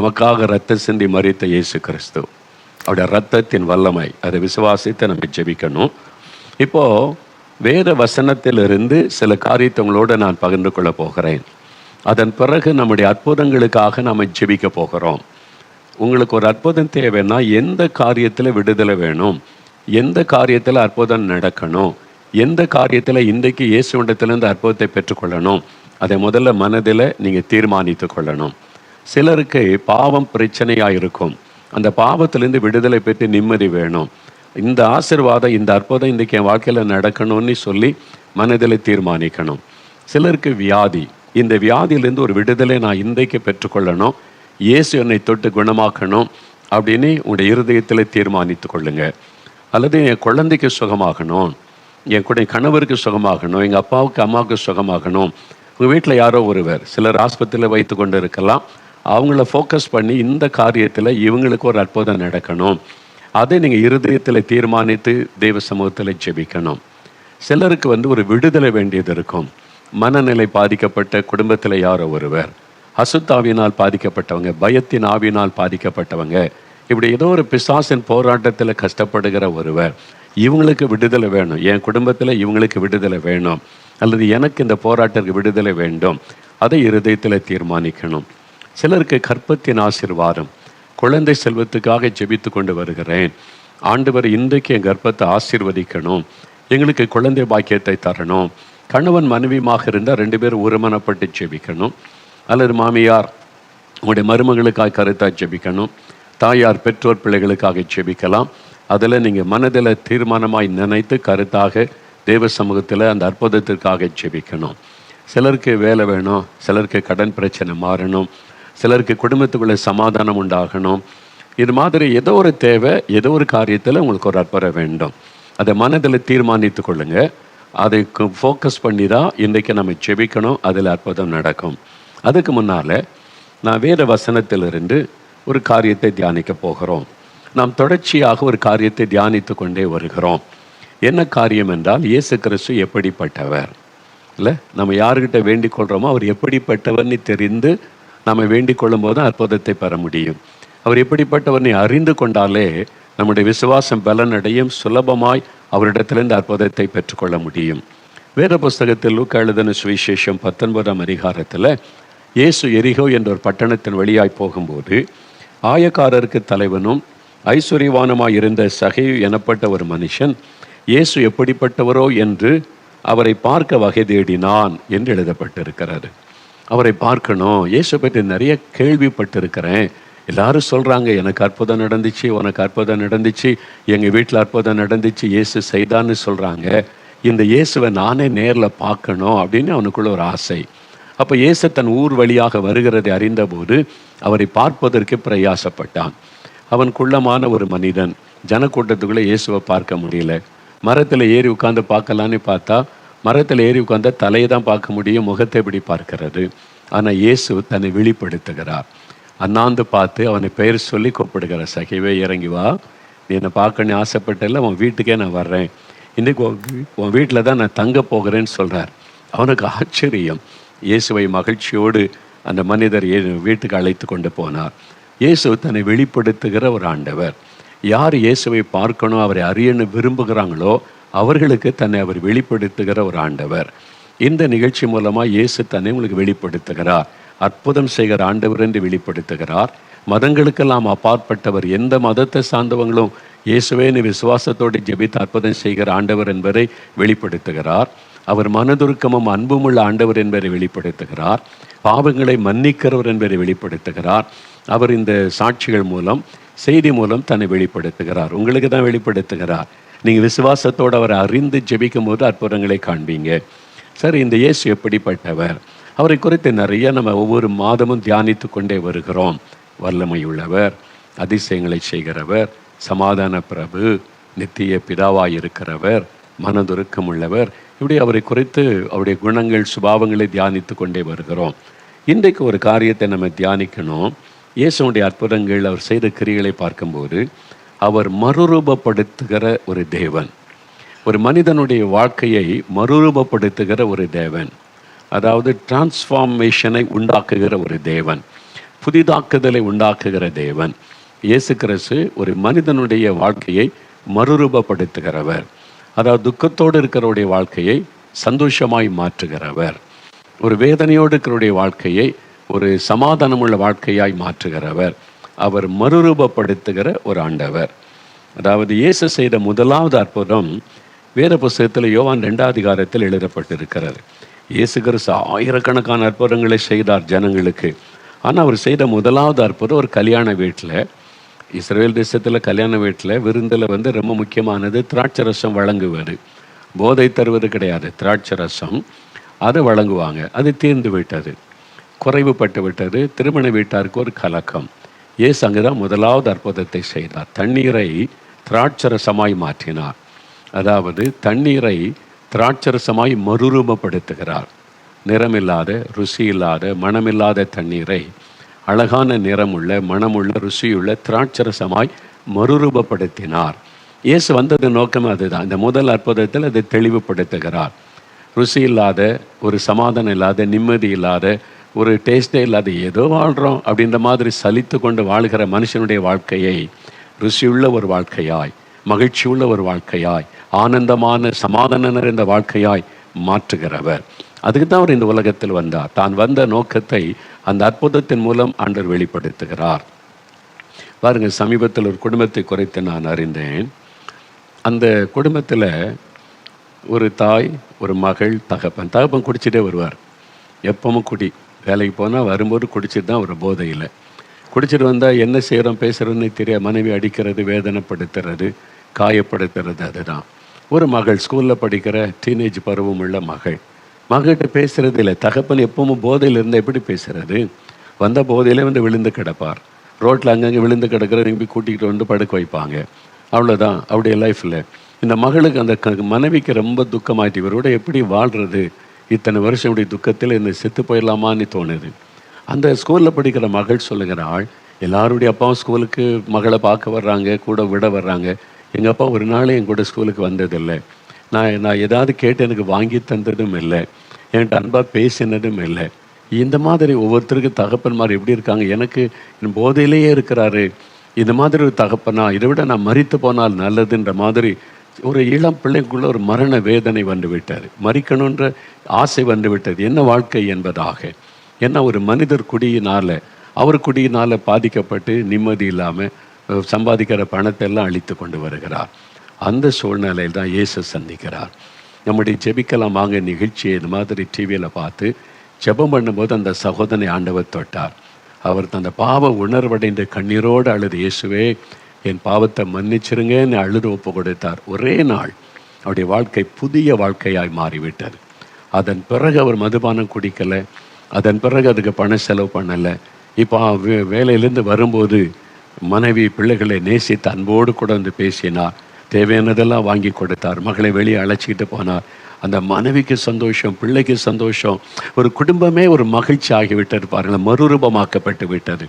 நமக்காக இரத்த சிந்தி மரித்த இயேசு கிறிஸ்து, அவருடைய இரத்தத்தின் வல்லமை, அதை விசுவாசித்து நம்ம ஜெபிக்கணும். இப்போது வேத வசனத்திலிருந்து சில காரியத்தை உங்களோடு நான் பகிர்ந்து கொள்ள போகிறேன். அதன் பிறகு நம்முடைய அற்புதங்களுக்காக நாம் ஜெபிக்க போகிறோம். உங்களுக்கு ஒரு அற்புதம் தேவைன்னா எந்த காரியத்தில் விடுதலை வேணும், எந்த காரியத்தில் அற்புதம் நடக்கணும், எந்த காரியத்தில் இன்றைக்கு இயேசுவிடத்திலிருந்து அற்புதத்தை பெற்றுக்கொள்ளணும், அதை முதல்ல மனதில் நீங்கள் தீர்மானித்து கொள்ளணும். சிலருக்கு பாவம் பிரச்சனையாக இருக்கும். அந்த பாவத்திலேருந்து விடுதலை பெற்று நிம்மதி வேணும். இந்த ஆசீர்வாதம், இந்த அற்புதம் இன்றைக்கி என் வாழ்க்கையில் நடக்கணும்னு சொல்லி மனதில் தீர்மானிக்கணும். சிலருக்கு வியாதி, இந்த வியாதியிலேருந்து ஒரு விடுதலை நான் இன்றைக்கு பெற்றுக்கொள்ளணும், இயேசு என்னை தொட்டு குணமாக்கணும் அப்படின்னு உங்களுடைய இருதயத்தில் தீர்மானித்து கொள்ளுங்க. அல்லது என் குழந்தைக்கு சுகமாகணும், என் கூட கணவருக்கு சுகமாகணும், எங்கள் அப்பாவுக்கு அம்மாவுக்கு சுகமாகணும். உங்கள் வீட்டில் யாரோ ஒருவர், சிலர் ஆஸ்பத்திரியில் வைத்து கொண்டு இருக்கலாம், அவங்கள ஃபோக்கஸ் பண்ணி இந்த காரியத்தில் இவங்களுக்கு ஒரு அற்புதம் நடக்கணும், அதை நீங்கள் இருதயத்தில் தீர்மானித்து தெய்வ சமூகத்தில் ஜெபிக்கணும். சிலருக்கு ஒரு விடுதலை வேண்டியது இருக்கும். மனநிலை பாதிக்கப்பட்ட குடும்பத்தில் யாரோ ஒருவர், அசுத்தாவினால் பாதிக்கப்பட்டவங்க, பயத்தின் ஆவினால் பாதிக்கப்பட்டவங்க, இப்படி ஏதோ ஒரு பிசாசின் போராட்டத்தில் கஷ்டப்படுகிற ஒருவர், இவங்களுக்கு விடுதலை வேணும், என் குடும்பத்தில் இவங்களுக்கு விடுதலை வேணும், அல்லது எனக்கு இந்த போராட்டத்துக்கு விடுதலை வேண்டும், அதை இருதயத்தில் தீர்மானிக்கணும். சிலருக்கு கற்பத்தின் ஆசீர்வாதம், குழந்தை செல்வத்துக்காக ஜெபித்து கொண்டு வருகிறேன், ஆண்டவர் இன்றைக்கு என் கர்ப்பத்தை ஆசீர்வதிக்கணும், எங்களுக்கு குழந்தை பாக்கியத்தை தரணும். கணவன் மனைவியுமாக இருந்தால் 2 பேரும் ஒருமனப்பட்டு ஜெபிக்கணும். அல்லது மாமியார் உங்களுடைய மருமகளுக்காக கருத்தாக ஜெபிக்கணும், தாயார் பெற்றோர் பிள்ளைகளுக்காக ஜெபிக்கலாம். அதில் நீங்கள் மனதில் தீர்மானமாய் நினைத்து கருத்தாக தேவ சமூகத்தில் அந்த அற்புதத்திற்காக ஜெபிக்கணும். சிலருக்கு வேலை வேணும், சிலருக்கு கடன் பிரச்சனை மாறணும், சிலருக்கு குடும்பத்துக்குள்ளே சமாதானம் உண்டாகணும். இது மாதிரி ஏதோ ஒரு தேவை, ஏதோ ஒரு காரியத்தில் உங்களுக்கு ஒரு அற்புதம் வேண்டும். அதை மனதில் தீர்மானித்து கொள்ளுங்க. அதை ஃபோக்கஸ் பண்ணி தான் இன்றைக்கு நம்ம ஜெபிக்கணும், அதில் அற்புதம் நடக்கும். அதுக்கு முன்னால் நான் வேத வசனத்திலிருந்து ஒரு காரியத்தை தியானிக்க போகிறோம். நாம் தொடர்ச்சியாக ஒரு காரியத்தை தியானித்து கொண்டே வருகிறோம். என்ன காரியம் என்றால், இயேசு கிறிஸ்து எப்படிப்பட்டவர் இல்லை, நம்ம யாருக்கிட்ட வேண்டிக் கொள்கிறோமோ அவர் எப்படிப்பட்டவர்னு தெரிந்து நம்ம வேண்டிக் கொள்ளும் போது அற்புதத்தை பெற முடியும். அவர் எப்படிப்பட்டவர்னை அறிந்து கொண்டாலே நம்முடைய விசுவாசம் பலனடையும், சுலபமாய் அவரிடத்திலிருந்து அற்புதத்தை பெற்றுக்கொள்ள முடியும். வேத புஸ்தகத்தில் லூக்கா எழுதின சுவிசேஷம் 19ஆம் அதிகாரத்தில் இயேசு எரிகோ என்ற ஒரு பட்டணத்தின் வழியாய் போகும்போது ஆயக்காரருக்கு தலைவனும் ஐஸ்வர்யவானுமாய் இருந்த சகேயு எனப்பட்ட ஒரு மனுஷன் இயேசு எப்படிப்பட்டவரோ என்று அவரை பார்க்க வகை தேடினான் என்று எழுதப்பட்டிருக்கிறது. அவரை பார்க்கணும், இயேசு பற்றி நிறைய கேள்விப்பட்டிருக்கிறேன், எல்லாரும் சொல்கிறாங்க எனக்கு அற்புதம் நடந்துச்சு, உனக்கு அற்புதம் நடந்துச்சு, எங்கள் வீட்டில் அற்புதம் நடந்துச்சு, இயேசு செய்தான்னு சொல்கிறாங்க, இந்த இயேசுவை நானே நேரில் பார்க்கணும் அப்படின்னு அவனுக்குள்ள ஒரு ஆசை. அப்போ இயேசு தன் ஊர் வழியாக வருகிறதை அறிந்தபோது அவரை பார்ப்பதற்கு பிரயாசப்பட்டான். அவன் குள்ளமான ஒரு மனிதன், ஜனக்கூட்டத்துக்குள்ளே இயேசுவை பார்க்க முடியல. மரத்தில் ஏறி உட்காந்து பார்க்கலான்னு பார்த்தா மரத்தில் ஏறி உட்கார்ந்த தலையை தான் பார்க்க முடியும், முகத்தை எப்படி பார்க்கிறது. ஆனால் இயேசு தன்னை வெளிப்படுத்துகிறார். அண்ணாந்து பார்த்து அவனை பெயர் சொல்லி கூப்பிடுகிறார், சகைவே இறங்கி வா, நீ என்னை பார்க்கணுன்னு ஆசைப்பட்டல, உன் வீட்டுக்கே நான் வர்றேன், இன்றைக்கி உன் வீட்டில் தான் நான் தங்க போகிறேன்னு சொல்கிறார். அவனுக்கு ஆச்சரியம். இயேசுவை மகிழ்ச்சியோடு அந்த மனிதர் வீட்டுக்கு அழைத்து கொண்டு போனார். இயேசு தன்னை வெளிப்படுத்துகிற ஒரு ஆண்டவர். யார் இயேசுவை பார்க்கணும், அவரை அறியணும் விரும்புகிறாங்களோ அவர்களுக்கு தன்னை அவர் வெளிப்படுத்துகிற ஒரு ஆண்டவர். இந்த நிகழ்ச்சி மூலமாக இயேசு தன்னை உங்களுக்கு வெளிப்படுத்துகிறார். அற்புதம் செய்கிற ஆண்டவர் என்று வெளிப்படுத்துகிறார். மதங்களுக்கெல்லாம் அப்பாற்பட்டவர், எந்த மதத்தை சார்ந்தவங்களும் இயேசுவேன்னு விசுவாசத்தோடு ஜெபித்து அற்புதம் செய்கிற ஆண்டவர் என்பதை வெளிப்படுத்துகிறார். அவர் மனதுருக்கமும் அன்புமுள்ள ஆண்டவர் என்பதை வெளிப்படுத்துகிறார். பாவங்களை மன்னிக்கிறவர் என்பதை வெளிப்படுத்துகிறார். அவர் இந்த சாட்சிகள் மூலம், செய்தி மூலம் தன்னை வெளிப்படுத்துகிறார். உங்களுக்கு தான் வெளிப்படுத்துகிறார். நீங்கள் விசுவாசத்தோடு அவரை அறிந்து ஜெபிக்கும் போது அற்புதங்களை காண்பீங்க. சரி, இந்த இயேசு எப்படிப்பட்டவர், அவரை குறித்து நிறைய நம்ம ஒவ்வொரு மாதமும் தியானித்து கொண்டே வருகிறோம். வல்லமையுள்ளவர், அதிசயங்களை செய்கிறவர், சமாதான பிரபு, நித்திய பிதாவாய் இருக்கிறவர், மனதுருக்கம் உள்ளவர், இப்படி அவரை குறித்து அவருடைய குணங்கள் சுபாவங்களை தியானித்து கொண்டே வருகிறோம். இன்றைக்கு ஒரு காரியத்தை நம்ம தியானிக்கணும். இயேசுடைய அற்புதங்கள், அவர் செய்த கிரிகளை பார்க்கும்போது அவர் மறுரூபப்படுத்துகிற ஒரு தேவன், ஒரு மனிதனுடைய வாழ்க்கையை மறுரூபப்படுத்துகிற ஒரு தேவன், அதாவது டிரான்ஸ்ஃபார்மேஷனை உண்டாக்குகிற ஒரு தேவன். புதிதாக்குதலை உண்டாக்குகிற தேவன். இயேசு கிறிஸ்து ஒரு மனிதனுடைய வாழ்க்கையை மறுரூபப்படுத்துகிறவர். அதாவது துக்கத்தோடு இருக்கிறவருடைய வாழ்க்கையை சந்தோஷமாய் மாற்றுகிறவர். ஒரு வேதனையோடு இருக்கிறவருடைய வாழ்க்கையை ஒரு சமாதானமுள்ள வாழ்க்கையாய் மாற்றுகிறவர். அவர் மறுரூபப்படுத்துகிற ஒரு ஆண்டவர். அதாவது இயேசு செய்த முதலாவது அற்புதம் வேத புஸ்தகத்தில் யோவான் 2ஆம் அதிகாரத்தில் எழுதப்பட்டிருக்கிறது. இயேசு கிறிஸ்து ஆயிரக்கணக்கான அற்புதங்களை செய்தார் ஜனங்களுக்கு. ஆனால் அவர் செய்த முதலாவது அற்புதம் ஒரு கல்யாண வீட்டில், இஸ்ரேல் தேசத்தில் கல்யாண வீட்டில் விருந்தில் ரொம்ப முக்கியமானது திராட்சரசம் வழங்குவது. போதை தருவது கிடையாது, திராட்சரசம் அதை வழங்குவாங்க. அது தீர்ந்து விட்டது, குறைவுபட்டு விட்டது. திருமண வீட்டாருக்கு ஒரு கலக்கம். இயேசு அங்கே தான் முதலாவது அற்புதத்தை செய்தார். தண்ணீரை திராட்சரசமாய் மாற்றினார். அதாவது தண்ணீரை திராட்சரசமாய் மறுரூபப்படுத்துகிறார். நிறமில்லாத, ருசி இல்லாத, மனமில்லாத தண்ணீரை அழகான நிறமுள்ள, மனமுள்ள, ருசியுள்ள திராட்சரசமாய் மறுரூபப்படுத்தினார். இயேசு வந்தது நோக்கம் அதுதான். இந்த முதல் அற்புதத்தில் அதை தெளிவுபடுத்துகிறார். ருசி இல்லாத, ஒரு சமாதானம் இல்லாத, நிம்மதி இல்லாத, ஒரு டேஸ்டே இல்லாத, ஏதோ வாழ்கிறோம் அப்படின்ற மாதிரி சலித்து கொண்டு வாழ்கிற மனுஷனுடைய வாழ்க்கையை ருசியுள்ள ஒரு வாழ்க்கையாய், மகிழ்ச்சியுள்ள ஒரு வாழ்க்கையாய், ஆனந்தமான சமாதானம் நிறைந்த வாழ்க்கையாய் மாற்றுகிறவர். அதுக்கு தான் அவர் இந்த உலகத்தில் வந்தார். தான் வந்த நோக்கத்தை அந்த அற்புதத்தின் மூலம் ஆண்டவர் வெளிப்படுத்துகிறார். பாருங்கள், சமீபத்தில் ஒரு குடும்பத்தை குறித்து நான் அறிந்தேன். அந்த குடும்பத்தில் ஒரு தாய், ஒரு மகள், தகப்பன். தகப்பன் குடிச்சிட்டே வருவார், எப்பவும் குடி. வேலைக்கு போனால் வரும்போது குடிச்சிட்டு தான் ஒரு போதையில். குடிச்சிட்டு வந்தால் என்ன செய்கிறோம் பேசுகிறோன்னு தெரியாது. மனைவி அடிக்கிறது, வேதனைப்படுத்துறது, காயப்படுத்துறது. அதுதான். ஒரு மகள், ஸ்கூலில் படிக்கிற டீனேஜ் பருவம் உள்ள மகள், மகிட்ட பேசுகிறது இல்லை. தகப்பன் எப்பவும் போதையில் இருந்தால் எப்படி பேசுகிறது? வந்த போதையிலே விழுந்து கிடப்பார். ரோட்டில் அங்கங்கே விழுந்து கிடக்கிற போய் கூட்டிகிட்டு படுக்க வைப்பாங்க. அவ்வளோதான் அவருடைய லைஃப்பில். இந்த மகளுக்கு, அந்த மனைவிக்கு ரொம்ப துக்கமாயிட்டு. இவரோட எப்படி வாழ்கிறது? இத்தனை வருஷம் இப்படி துக்கத்தில் இந்த செத்து போயிடலாமான்னு தோணுது. அந்த ஸ்கூலில் படிக்கிற மகள் சொல்லுகிறாள், எல்லாருடைய அப்பாவும் ஸ்கூலுக்கு மகளை பார்க்க வர்றாங்க, கூட விட வர்றாங்க. எங்கள் அப்பா ஒரு நாள் என் கூட ஸ்கூலுக்கு வந்ததில்லை. நான் ஏதாவது கேட்டு எனக்கு வாங்கி தந்ததும் இல்லை, என்கிட்ட அன்பாக பேசினதும் இல்லை. இந்த மாதிரி ஒவ்வொருத்தருக்கு தகப்பன்மார் எப்படி இருக்காங்க? எனக்கு போதையிலேயே இருக்கிறாரு, இந்த மாதிரி ஒரு தகப்பனா, இதை விட நான் மரித்து போனால் நல்லதுன்ற மாதிரி ஒரு இளம் பிள்ளைக்குள்ள ஒரு மரண வேதனை வந்து விட்டார். மறிக்கணுன்ற ஆசை வந்து விட்டது. என்ன வாழ்க்கை என்பதாக. ஏன்னா ஒரு மனிதர் குடியினால், அவர் குடியினால் பாதிக்கப்பட்டு நிம்மதி இல்லாமல் சம்பாதிக்கிற பணத்தை எல்லாம் அழித்து கொண்டு வருகிறார். அந்த சூழ்நிலையில் தான் இயேசு சந்திக்கிறார். நம்முடைய ஜெபிக்கலாம் வாங்க நிகழ்ச்சியை இந்த மாதிரி டிவியில் பார்த்து ஜெபம் பண்ணும்போது அந்த சகோதரனை ஆண்டவர் தொட்டார். அவர் அந்த பாவ உணர்வடைந்த கண்ணீரோடு அழுது, இயேசுவே என் பாவத்தை மன்னிச்சிருங்கன்னு அழுது ஒப்பு கொடுத்தார். ஒரே நாள் அவருடைய வாழ்க்கை புதிய வாழ்க்கையாய் மாறிவிட்டது. அதன் பிறகு அவர் மதுபானம் குடிக்கலை, அதன் பிறகு அதுக்கு பண செலவு பண்ணலை. இப்போ வேலையிலேருந்து வரும்போது மனைவி பிள்ளைகளை நேசித்து அன்போடு கூட பேசினார். தேவையானதெல்லாம் வாங்கி கொடுத்தார். மகளை வெளியே அழைச்சிக்கிட்டு போனார். அந்த மனைவிக்கு சந்தோஷம், பிள்ளைக்கு சந்தோஷம், ஒரு குடும்பமே ஒரு மகிழ்ச்சி ஆகிவிட்டது. பாருங்கள், மறுரூபமாக்கப்பட்டு விட்டது.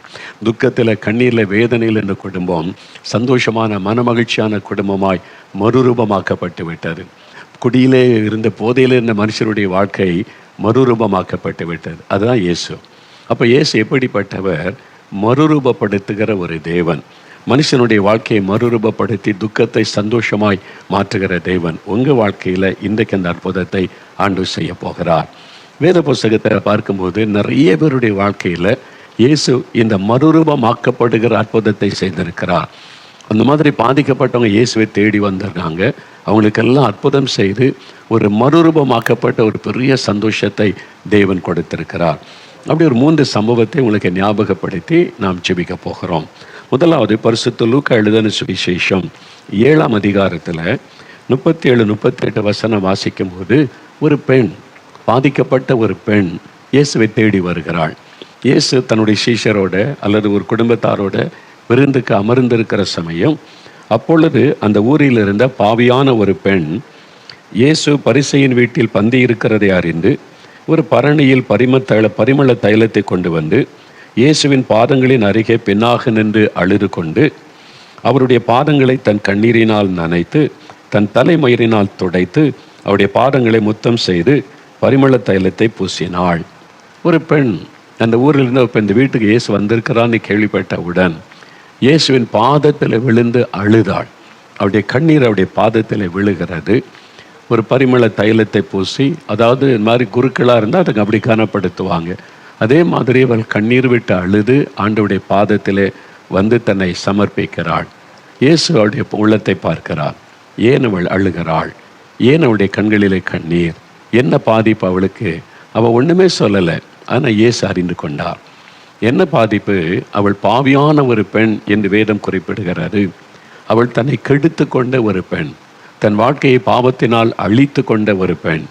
துக்கத்தில், கண்ணீரில், வேதனையில் இந்த குடும்பம் சந்தோஷமான மனமகிழ்ச்சியான குடும்பமாய் மறுரூபமாக்கப்பட்டு விட்டது. குடியிலே இருந்த, போதையில் இருந்த மனுஷருடைய வாழ்க்கை மறுரூபமாக்கப்பட்டு விட்டது. அதுதான் இயேசு. அப்போ இயேசு எப்படிப்பட்டவர்? மறுரூபப்படுத்துகிற ஒரு தேவன். மனுஷனுடைய வாழ்க்கையை மறுரூபப்படுத்தி துக்கத்தை சந்தோஷமாய் மாற்றுகிற தேவன் உங்கள் வாழ்க்கையில் இன்றைக்கு அந்த அற்புதத்தை ஆண்டவர் செய்ய போகிறார். வேத புஸ்தகத்தை பார்க்கும்போது நிறைய பேருடைய வாழ்க்கையில் இயேசு இந்த மறுரூபமாக்கப்படுகிற அற்புதத்தை செய்திருக்கிறார். அந்த மாதிரி பாதிக்கப்பட்டவங்க இயேசுவை தேடி வந்திருக்காங்க. அவங்களுக்கெல்லாம் அற்புதம் செய்து ஒரு மறுரூபமாக்கப்பட்ட ஒரு பெரிய சந்தோஷத்தை தேவன் கொடுத்திருக்கிறார். அப்படி ஒரு 3 சம்பவத்தை உங்களுக்கு ஞாபகப்படுத்தி நாம் ஜெபிக்க போகிறோம். முதலாவது, பரிசுத்த லூக்கா எழுதின சுவிசேஷம் 7ஆம் அதிகாரத்தில் 37-38 வசனம் வாசிக்கும் போது, ஒரு பெண், பாதிக்கப்பட்ட ஒரு பெண் இயேசுவை தேடி வருகிறாள். இயேசு தன்னுடைய சீஷரோட அல்லது ஒரு குடும்பத்தாரோட விருந்துக்கு அமர்ந்திருக்கிற சமயம், அப்பொழுது அந்த ஊரில் இருந்த பாவியான ஒரு பெண் இயேசு பரிசேயன் வீட்டில் பந்தி இருக்கிறதை அறிந்து ஒரு பரணியில் பரிமள தைலத்தை கொண்டு வந்து இயேசுவின் பாதங்களின் அருகே பின்னாக நின்று அழுது கொண்டு அவருடைய பாதங்களை தன் கண்ணீரினால் நனைத்து தன் தலைமயிரினால் துடைத்து அவருடைய பாதங்களை முத்தம் செய்து பரிமள தைலத்தை பூசினாள். ஒரு பெண் அந்த ஊரில் இருந்து இப்போ இந்த வீட்டுக்கு இயேசு வந்திருக்கிறான்னு கேள்விப்பட்டவுடன் இயேசுவின் பாதத்தில் விழுந்து அழுதாள். அவருடைய கண்ணீர் அவருடைய பாதத்தில் விழுகிறது. ஒரு பரிமள தைலத்தை பூசி, அதாவது இந்த மாதிரி குருக்களாக இருந்தால் அதுக்கு அப்படி கனப்படுத்துவாங்க. அதே மாதிரி அவள் கண்ணீர் விட்டு அழுது ஆண்டவருடைய பாதத்திலே வந்து தன்னை சமர்ப்பிக்கிறாள். இயேசு அவளுடைய உள்ளத்தை பார்க்கிறார். ஏன் அவள் அழுகிறாள்? ஏன் அவளுடைய கண்களிலே கண்ணீர்? என்ன பாதிப்பு அவளுக்கு? அவள் ஒன்றுமே சொல்லலை. ஆனால் இயேசு அறிந்து கொண்டார். என்ன பாதிப்பு? அவள் பாவியான ஒரு பெண் என்று வேதம் குறிப்பிடுகிறது. அவள் தன்னை கெடுத்து கொண்ட ஒரு பெண், தன் வாழ்க்கையை பாவத்தினால் அழித்து கொண்ட ஒரு பெண்.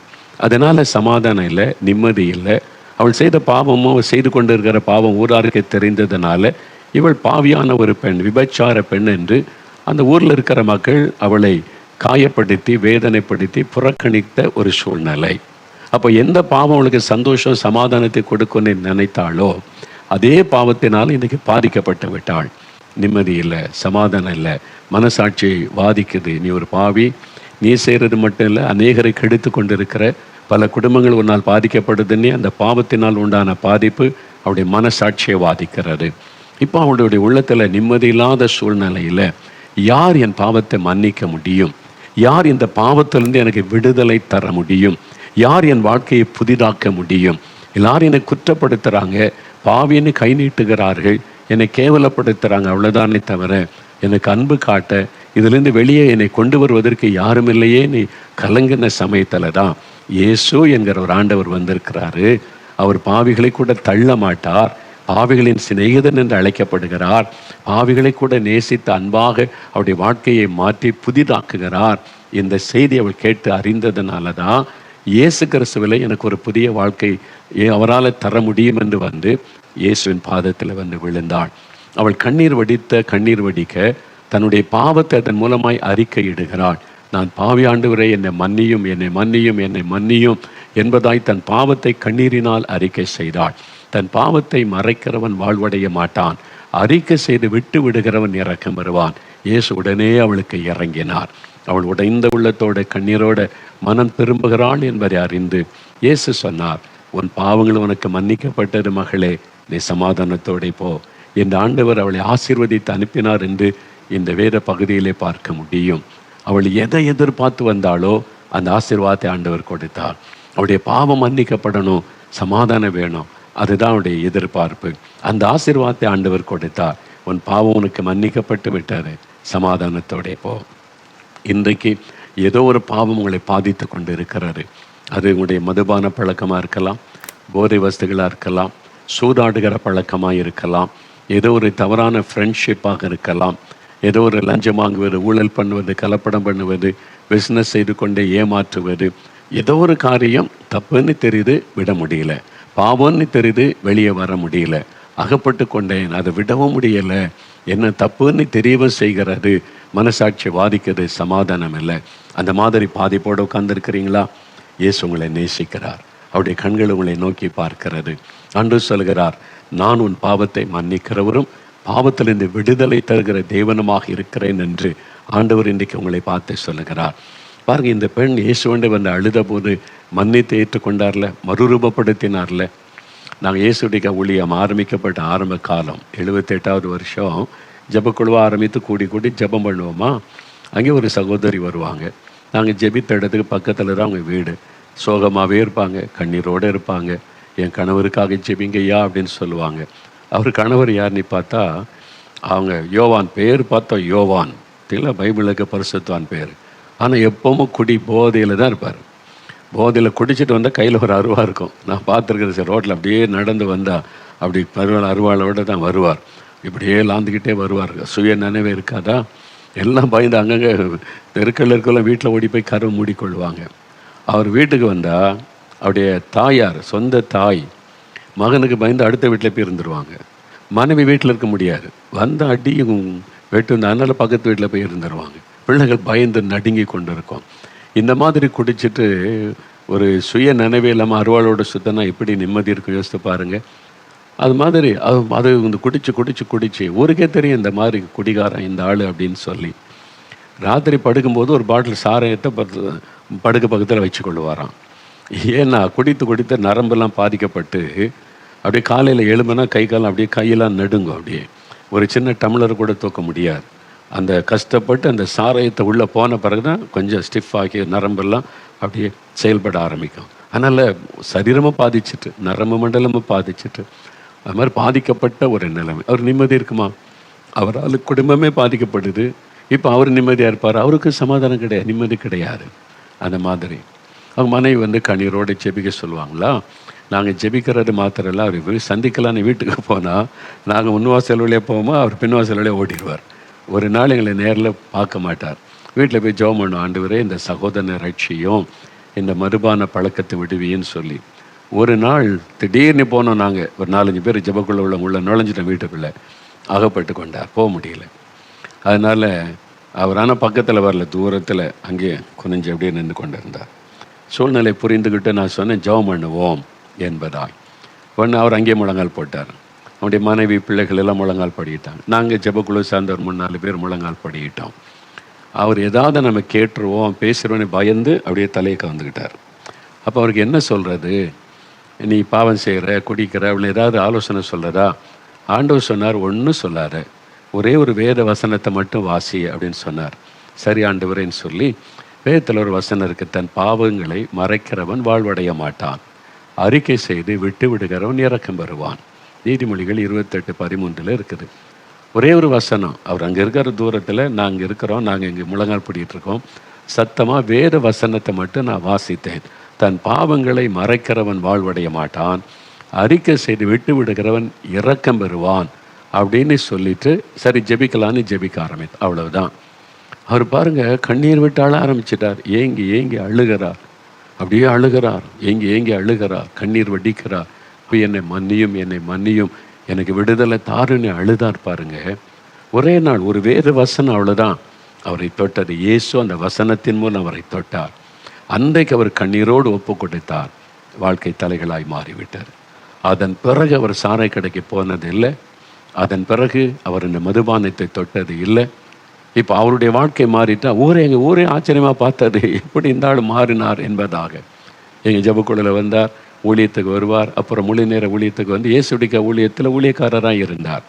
அதனால் சமாதானம் இல்லை, நிம்மதி இல்லை. அவள் செய்த பாவமும் செய்து கொண்டிருக்கிற பாவம் ஊராருக்கு தெரிந்ததுனால இவள் பாவியான ஒரு பெண், விபச்சார பெண் என்று அந்த ஊரில் இருக்கிற மக்கள் அவளை காயப்படுத்தி வேதனைப்படுத்தி புறக்கணித்த ஒரு சூழ்நிலை. அப்போ எந்த பாவம் அவளுக்கு சந்தோஷம் சமாதானத்தை கொடுக்குன்னு நினைத்தாளோ அதே பாவத்தினால் இன்றைக்கி பாதிக்கப்பட்டு விட்டாள். நிம்மதி இல்லை, சமாதானம் இல்லை, மனசாட்சி வாதிக்குது. நீ ஒரு பாவி, நீ செய்கிறது மட்டும் இல்லை, அநேகரை கெடுத்து கொண்டிருக்கிற பல குடும்பங்கள் உன்னால் பாதிக்கப்படுதுன்னே அந்த பாவத்தினால் உண்டான பாதிப்பு அவருடைய மனசாட்சியை வாதிக்கிறது. இப்போ அவளுடைய உள்ளத்தில் நிம்மதி இல்லாத சூழ்நிலையில் யார் என் பாவத்தை மன்னிக்க முடியும்? யார் இந்த பாவத்திலிருந்து எனக்கு விடுதலை தர முடியும்? யார் என் வாழ்க்கையை புதிதாக்க முடியும்? எல்லாரும் என்னை குற்றப்படுத்துகிறாங்க, பாவின்னு கை நீட்டுகிறார்கள், என்னை கேவலப்படுத்துகிறாங்க. அவ்வளோதானே தவிர எனக்கு அன்பு காட்ட, இதிலிருந்து வெளியே என்னை கொண்டு வருவதற்கு யாரும் இல்லையே. நீ கலங்கின சமயத்தில் தான் இயேசு என்கிற ஒரு ஆண்டவர் வந்திருக்கிறாரு. அவர் பாவிகளை கூட தள்ள மாட்டார், பாவிகளின் சிநேகிதன் என்று அழைக்கப்படுகிறார். பாவிகளை கூட நேசித்து அன்பாக அவருடைய வாழ்க்கையை மாற்றி புதிதாக்குகிறார். இந்த செய்தி அவள் கேட்டு அறிந்ததுனால தான் இயேசு கிறிஸ்துவிலே எனக்கு ஒரு புதிய வாழ்க்கை அவரால் தர முடியும் என்று வந்து இயேசுவின் பாதத்தில் வந்து விழுந்தாள். அவள் கண்ணீர் வடிக்க தன்னுடைய பாவத்தை அதன் மூலமாய் அறிக்கையிடுகிறாள். நான் பாவி ஆண்டவரே, என்னை மன்னியும், என்னை மன்னியும், என்னை மன்னியும் என்பதாய் தன் பாவத்தை கண்ணீரினால் அறிக்கை செய்தாள். தன் பாவத்தை மறைக்கிறவன் வாழ்வடைய மாட்டான், அறிக்கை செய்து விட்டு விடுகிறவன் இரக்கம் வருவான். இயேசு உடனே அவளுக்கு இறங்கினார். அவள் உடைந்த உள்ளத்தோட கண்ணீரோட மனம் திரும்புகிறாள் என்பதை அறிந்து இயேசு சொன்னார், உன் பாவங்கள் உனக்கு மன்னிக்கப்பட்டது மகளே, நீ சமாதானத்தோட போ. இந்த ஆண்டவர் அவளை ஆசீர்வதித்து அனுப்பினார் என்று இந்த வேத பகுதியிலே பார்க்க முடியும். அவள் எதை எதிர்பார்த்து வந்தாளோ அந்த ஆசீர்வாதத்தை ஆண்டவர் கொடுத்தார். அவளுடைய பாவம் மன்னிக்கப்படணும், சமாதானம் வேணும், அதுதான் அவருடைய எதிர்பார்ப்பு. அந்த ஆசீர்வாதத்தை ஆண்டவர் கொடுத்தார். உன் பாவம் உனக்கு மன்னிக்கப்பட்டு விட்டாரு, சமாதானத்தோட போ. இன்றைக்கு ஏதோ ஒரு பாவம் உங்களை பாதித்து கொண்டு இருக்கிறாரு. அது உங்களுடைய மதுபான பழக்கமாக இருக்கலாம், போதை வஸ்துகளாக இருக்கலாம், சூதாடுகிற பழக்கமாக இருக்கலாம், ஏதோ ஒரு தவறான ஃப்ரெண்ட்ஷிப்பாக இருக்கலாம், ஏதோ ஒரு லஞ்சம் வாங்குவது, ஊழல் பண்ணுவது, கலப்படம் பண்ணுவது, பிஸ்னஸ் செய்து கொண்டே ஏமாற்றுவது, ஏதோ ஒரு காரியம் தப்புன்னு தெரியுது, விட முடியல, பாவம்னு தெரியுது, வெளியே வர முடியல, அகப்பட்டு கொண்டேன், அதை விடவும் முடியலை, என்ன தப்புன்னு தெரியவும் செய்கிறது, மனசாட்சி வாதிக்கிறது, சமாதானம் இல்லை. அந்த மாதிரி பாதிப்போடு உட்கார்ந்துருக்கிறீங்களா? இயேசு உங்களை நேசிக்கிறார். அவருடைய கண்கள் உங்களை நோக்கி பார்க்கிறது. அன்று சொல்கிறார், நான் உன் பாவத்தை மன்னிக்கிறவரும் பாவத்திலிருந்து விடுதலை தருகிற தேவனமாக இருக்கிறேன் என்று ஆண்டவர் இன்றைக்கு உங்களை பார்த்து சொல்லுகிறார். பாருங்க, இந்த பெண் இயேசுவண்டை வந்து அழுத போது மன்னித்து ஏற்றுக்கொண்டார்ல, மறுரூபப்படுத்தினார்ல. நாங்கள் இயேசுடைய ஊழியம் ஆரம்பிக்கப்பட்ட ஆரம்ப காலம் 78வது வருஷம் ஜெபக்குழுவாக ஆரம்பித்து கூடி ஜெபம் பண்ணுவோமா. அங்கே ஒரு சகோதரி வருவாங்க. நாங்கள் ஜெபித்த இடத்துக்கு பக்கத்தில் தான் அவங்க வீடு. சோகமாகவே இருப்பாங்க, கண்ணீரோடு இருப்பாங்க. என் கணவருக்காக ஜெபிங்கய்யா அப்படின்னு சொல்லுவாங்க. அவர் கணவர் யாருன்னு பார்த்தா அவங்க யோவான், பேர் பார்த்தா யோவான் தெரியல, பைபிளுக்கு பரிசுத்தவான் பேர். ஆனால் எப்பவும் போதையில் தான் இருப்பார். போதையில் குடிச்சிட்டு வந்தால் கையில் ஒரு அருவா இருக்கும். நான் பார்த்துருக்குறேன் சார், ரோட்டில் அப்படியே நடந்து வந்தால் அப்படி அருவாளோடு தான் வருவார். இப்படியே லாந்துக்கிட்டே வருவார். சுய நினைவே இருக்காதா? எல்லாம் பயந்து அங்கங்கே தெருக்கள் இருக்கலாம், வீட்டில் ஓடி போய் கருவை மூடிக்கொள்வாங்க. அவர் வீட்டுக்கு வந்தால் அவருடைய தாயார், சொந்த தாய், மகனுக்கு பயந்து அடுத்த வீட்டில் போய் இருந்துருவாங்க. மனைவி வீட்டில் இருக்க முடியாது, வந்த அடியும் வெட்டு, அதனால் பக்கத்து வீட்டில் போய் இருந்துருவாங்க. பிள்ளைகள் பயந்து நடுங்கி கொண்டு இருக்கும். இந்த மாதிரி குடிச்சிட்டு ஒரு சுய நினைவே இல்லாமல் அருவாளோட சுத்தனா எப்படி நிம்மதி இருக்கும் யோசித்து பாருங்கள். அது மாதிரி அது வந்து குடிச்சு ஊருக்கே தெரியும் இந்த மாதிரி குடிகாரன் இந்த ஆள் அப்படின்னு சொல்லி. ராத்திரி படுக்கும்போது ஒரு பாட்டில் சாராயத்தை படுக்க பக்கத்தில் வச்சு கொள்ளுவாராம். ஏன்னா குடித்து நரம்பெல்லாம் பாதிக்கப்பட்டு அப்படியே காலையில் எழும்புனா கை காலம் அப்படியே கையெல்லாம் நடுங்கும். அப்படியே ஒரு சின்ன டம்ளர் கூட தூக்க முடியாது. அந்த கஷ்டப்பட்டு அந்த சாராயத்தை உள்ளே போன பிறகு தான் கொஞ்சம் ஸ்டிஃப் ஆகி நரம்பெல்லாம் அப்படியே செயல்பட ஆரம்பிக்கும். அதனால் சரீரமும் பாதிச்சுட்டு, நரம்பு மண்டலமும் பாதிச்சுட்டு, அது மாதிரி பாதிக்கப்பட்ட ஒரு நிலைமை. அவர் நிம்மதி இருக்குமா? அவரால் குடும்பமே பாதிக்கப்படுது. இப்போ அவர் நிம்மதியாக இருப்பார், அவருக்கு சமாதானம் கிடையாது, நிம்மதி கிடையாது. அந்த மாதிரி அவங்க மனைவி வந்து கண்ணீரோடு ஜெபிக்க சொல்லுவாங்களா? நாங்கள் ஜெபிக்கிறது மாத்திரம் இல்லை, அவர் சந்திக்கலான்னு வீட்டுக்கு போனால் நாங்கள் முன்வாசல் வழியாக போவோமோ, அவர் பின்வாசல் வழியாக ஓடிடுவார். ஒரு நாள் எங்களை நேரில் பார்க்க மாட்டார். வீட்டில் போய் ஜெபம் பண்ணுவோம், ஆண்டவரே இந்த சகோதரனை ரட்சியும், இந்த மதுபான பழக்கத்தை விடுவின்னு சொல்லி. ஒரு நாள் திடீர்னு போனோம், நாங்கள் ஒரு 4-5 பேர் ஜெபக்குள்ளே உள்ள நுழைஞ்சிட்டோம், வீட்டுக்குள்ளே அகப்பட்டு கொண்டார், போக முடியல. அதனால் அவர் ஆனால் பக்கத்தில் வரல, தூரத்தில் அங்கேயே குனிஞ்சு அப்படியே நின்று கொண்டு இருந்தார். சூழ்நிலை புரிந்துக்கிட்டு நான் சொன்னேன் ஜெபம் பண்ணுவோம் என்பதால். ஒன்று அவர் அங்கேயே முழங்கால் போட்டார். அவனுடைய மனைவி பிள்ளைகள் எல்லாம் முழங்கால் படிக்கிட்டாங்க. நாங்கள் ஜெபக்குழு சார்ந்த ஒரு 3-4 பேர் முழங்கால் படிக்கிட்டோம். அவர் ஏதாவது நம்ம கேட்டுருவோம் பேசுகிறோன்னு பயந்து அப்படியே தலையை கலந்துக்கிட்டார். அப்போ அவருக்கு என்ன சொல்கிறது? நீ பாவம் செய்கிற, குடிக்கிற, அவளை ஏதாவது ஆலோசனை சொல்கிறதா? ஆண்டவர் சொன்னார், ஒன்றும் சொல்லாத, ஒரே ஒரு வேத வசனத்தை மட்டும் வாசி அப்படின்னு சொன்னார். சரி ஆண்டவரேன்னு சொல்லி, வேதத்தில் ஒரு வசனம் இருக்குது, தன் பாவங்களை மறைக்கிறவன் வாழ்வடைய மாட்டான், அறிக்கை செய்து விட்டு விடுகிறவன் இரக்கம் பெறுவான். நீதிமொழிகள் 28:13 இருக்குது. ஒரே ஒரு வசனம். அவர் அங்கே இருக்கிற தூரத்தில் நாங்கள் இருக்கிறோம், நாங்கள் இங்கே முழங்கால் பிடிக்கிட்டு இருக்கோம். சத்தமாக வேத வசனத்தை மட்டும் நான் வாசித்தேன். தன் பாவங்களை மறைக்கிறவன் வாழ்வடைய மாட்டான், அறிக்கை செய்து விட்டு விடுகிறவன் இரக்கம் பெறுவான் அப்படின்னு சொல்லிட்டு சரி ஜெபிக்கலான்னு ஜெபிக்க ஆரம்பித்து. அவ்வளவுதான். அவர் பாருங்கள் கண்ணீர் விட்டு அழ ஆரம்பிச்சிட்டார். ஏங்கி ஏங்கி அழுகிறார், அப்படியே அழுகிறார், ஏங்கி ஏங்கி அழுகிறார், கண்ணீர் வடிக்கிறார். என்னை மன்னியும், என்னை மன்னியும், எனக்கு விடுதலை தாருன்னு அழுதார் பாருங்க. ஒரே நாள் ஒரு வேறு வசனம் அவ்வளோதான் அவரை தொட்டது. இயேசு அந்த வசனத்தின் மூலம் அவரை தொட்டார். அன்றைக்கு அவர் கண்ணீரோடு ஒப்பு கொடுத்தார். வாழ்க்கை தலைகளாய் மாறிவிட்டார். அதன் பிறகு அவர் சாரை கடைக்கு போனது இல்லை. அதன் பிறகு அவர் இந்த மதுபானத்தை தொட்டது இல்லை. இப்போ அவருடைய வாழ்க்கை மாறிட்டா எங்கள் ஊரே ஆச்சரியமாக பார்த்தது, எப்படி இந்த ஆள் மாறினார் என்பதாக. எங்கள் ஜெபக்குழுவில் வந்தார், ஊழியத்துக்கு வருவார். அப்புறம் முழு நேர ஊழியத்துக்கு வந்து இயேசுடிக்க ஊழியத்தில் ஊழியக்காரராக இருந்தார்.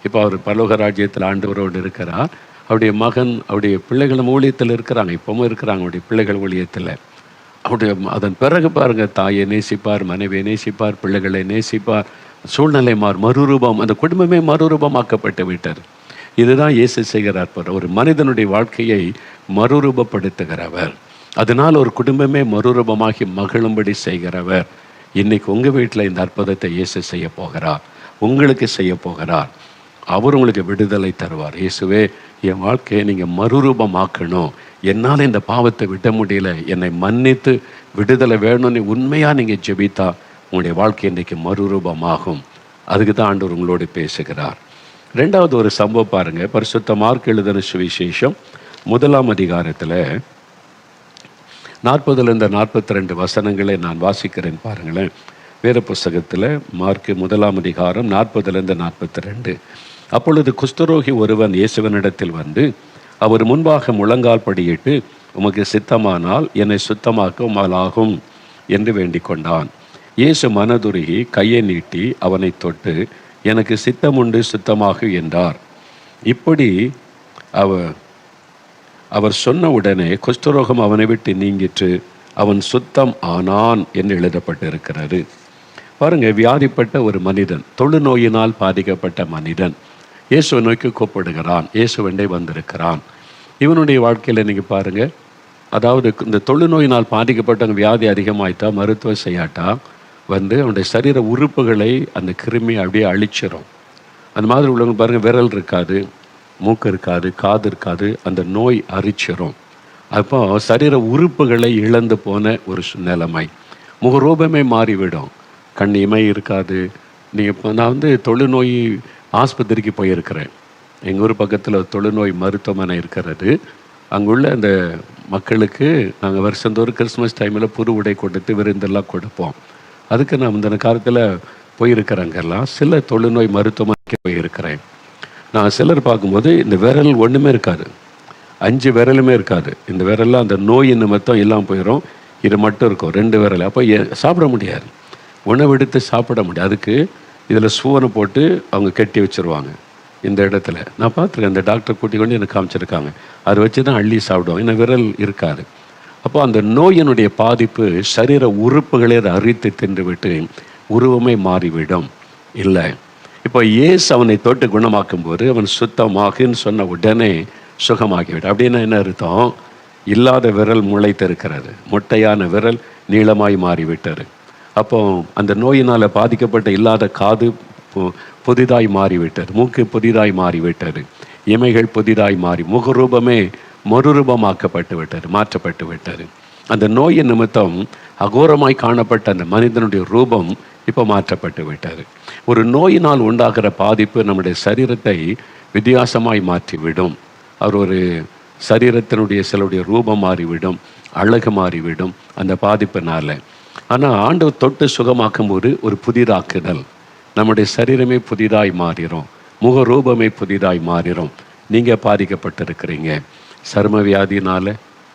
இப்போ அவர் பரலோக ராஜ்யத்தில் ஆண்டவரோடு இருக்கிறார். அவருடைய மகன், அவருடைய பிள்ளைகளும் ஊழியத்தில் இருக்கிறாங்க, இப்பவும் இருக்கிறாங்க அவருடைய பிள்ளைகள் ஊழியத்தில். அவருடைய அதன் பிறகு பாருங்கள், தாயை நேசிப்பார், மனைவியை நேசிப்பார், பிள்ளைகளை நேசிப்பார். சூழ்நிலை மறுரூபம், அந்த குடும்பமே மறுரூபமாக்கப்பட்டு விட்டார். இதுதான் இயேசு செய்கிறார். ஒரு மனிதனுடைய வாழ்க்கையை மறுரூபப்படுத்துகிறவர், அதனால் ஒரு குடும்பமே மறுரூபமாகி மகிழும்படி செய்கிறவர். இன்னைக்கு உங்கள் வீட்டில் இந்த அற்புதத்தை இயேசு செய்ய போகிறார், உங்களுக்கு செய்ய போகிறார். அவர் உங்களுக்கு விடுதலை தருவார். இயேசுவே, என் வாழ்க்கையை நீங்கள் மறுரூபமாக்கணும், என்னால் இந்த பாவத்தை விட முடியல, என்னை மன்னித்து விடுதலை வேணும்னு உண்மையாக நீங்கள் ஜெபித்தா உங்களுடைய வாழ்க்கை இன்றைக்கு மறுரூபமாகும். அதுக்கு தான் ஆண்டவர் உங்களோடு பேசுகிறார். ரெண்டாவது ஒரு சம்பவம் பாருங்கள். பரிசுத்த மார்க் எழுதின சுவிசேஷம் 1ஆம் அதிகாரத்தில் 40-42 வசனங்களை நான் வாசிக்கிறேன் பாருங்களேன். வேத புஸ்தகத்தில் மார்க் 1ஆம் அதிகாரம் 40-42. அப்பொழுது குஷ்டரோகி ஒருவன் இயேசுவனிடத்தில் வந்து அவர் முன்பாக முழங்கால் படியிட்டு, உமக்கு சித்தமானால் என்னை சுத்தமாக்க உமாலாகும் என்று வேண்டிக் கொண்டான். இயேசு மனதுருகி கையை நீட்டி அவனை தொட்டு, எனக்கு சித்தமுண்டு, சுத்தமாகு என்றார். இப்படி அவர் சொன்ன உடனே குஷ்டரோகம் அவனை விட்டு நீங்கிற்று, அவன் சுத்தம் ஆனான் என்று எழுதப்பட்டிருக்கிறது. பாருங்க, வியாதிப்பட்ட ஒரு மனிதன், தொழுநோயினால் பாதிக்கப்பட்ட மனிதன் இயேசுவை நோக்கி கூப்பிடுகிறான், இயேசுவண்டை வந்திருக்கிறான். இவனுடைய வாழ்க்கையில் நீங்கள் பாருங்கள், அதாவது இந்த தொழுநோயினால் பாதிக்கப்பட்டவங்க வியாதி அதிகமாயிட்டா, மருத்துவம் செய்யாட்டா வந்து அவனுடைய சரீர உறுப்புகளை அந்த கிருமி அப்படியே அழிச்சிடும். அந்த மாதிரி உள்ளவங்க பாருங்கள், விரல் இருக்காது, மூக்கு இருக்காது, காது இருக்காது, அந்த நோய் அரிச்சிடும். அப்போ சரீர உறுப்புகளை இழந்து போன ஒரு நிலைமை, முகரூபமே மாறிவிடும், கண் இமை இருக்காது. நீங்கள் இப்போ நான் வந்து தொழுநோய் ஆஸ்பத்திரிக்கு போயிருக்கிறேன். எங்கள் ஊர் பக்கத்தில் தொழுநோய் மருத்துவமனை இருக்கிறது. அங்குள்ள அந்த மக்களுக்கு நாங்கள் வருஷந்தோறும் கிறிஸ்மஸ் டைமில் புது உடை கொடுத்து விருந்தெல்லாம் கொடுப்போம். அதுக்கு நான் இந்த காலத்தில் போயிருக்கிறேங்கெல்லாம் சில தொழுநோய் மருத்துவமனைக்கு போயிருக்கிறேன். நான் சிலர் பார்க்கும்போது இந்த விரல் ஒன்றுமே இருக்காது, 5 விரலுமே இருக்காது. இந்த விரல்லாம் அந்த நோய் நிமித்தம் எல்லாம் போயிடும், இது மட்டும் இருக்கும் 2 விரல். அப்போ சாப்பிட முடியாது. உணவெடுத்து சாப்பிட முடியாது. அதுக்கு இதில் சூவனை போட்டு அவங்க கட்டி வச்சுருவாங்க. இந்த இடத்துல நான் பார்த்துருக்கேன், இந்த டாக்டர் கூட்டி கொண்டு எனக்கு காமிச்சிருக்காங்க. அதை வச்சு தான் அள்ளி சாப்பிடுவாங்க, இன்னும் விரல் இருக்காது. அப்போ அந்த நோயினுடைய பாதிப்பு சரீர உறுப்புகளை அதை அரித்து தின்று விட்டு உருவமே மாறிவிடும். இல்லை, இப்போ இயேசு அவனை தொட்டு குணமாக்கும் போது அவன் சுத்தமாகுன்னு சொன்ன உடனே சுகமாகிவிடும். அப்படின்னா என்ன அர்த்தம்? இல்லாத விரல் முளைத்திருக்கிறது, மொட்டையான விரல் நீளமாய் மாறிவிட்டார். அப்போ அந்த நோயினால் பாதிக்கப்பட்ட இல்லாத காது புதிதாய் மாறிவிட்டது, மூக்கு புதிதாய் மாறிவிட்டது, இமைகள் புதிதாய் மாறி முகரூபமே மறுரூபமாக்கப்பட்டு விட்டது, மாற்றப்பட்டு விட்டது. அந்த நோயின் நிமித்தம் அகோரமாய் காணப்பட்ட அந்த மனிதனுடைய ரூபம் இப்போ மாற்றப்பட்டு விட்டது. ஒரு நோயினால் உண்டாகிற பாதிப்பு நம்முடைய சரீரத்தை வித்தியாசமாய் மாற்றிவிடும். அவர் ஒரு சரீரத்தினுடைய சிலருடைய ரூபம் மாறிவிடும், அழகு மாறிவிடும் அந்த பாதிப்பினால. ஆனால் ஆண்டவர் தொட்டு சுகமாக்கும் போது ஒரு புதிதாக்குதல், நம்முடைய சரீரமே புதிதாய் மாறிடும், முக ரூபமே புதிதாய் மாறிடும். நீங்கள் பாதிக்கப்பட்டிருக்கிறீங்க சர்ம வியாதியினால,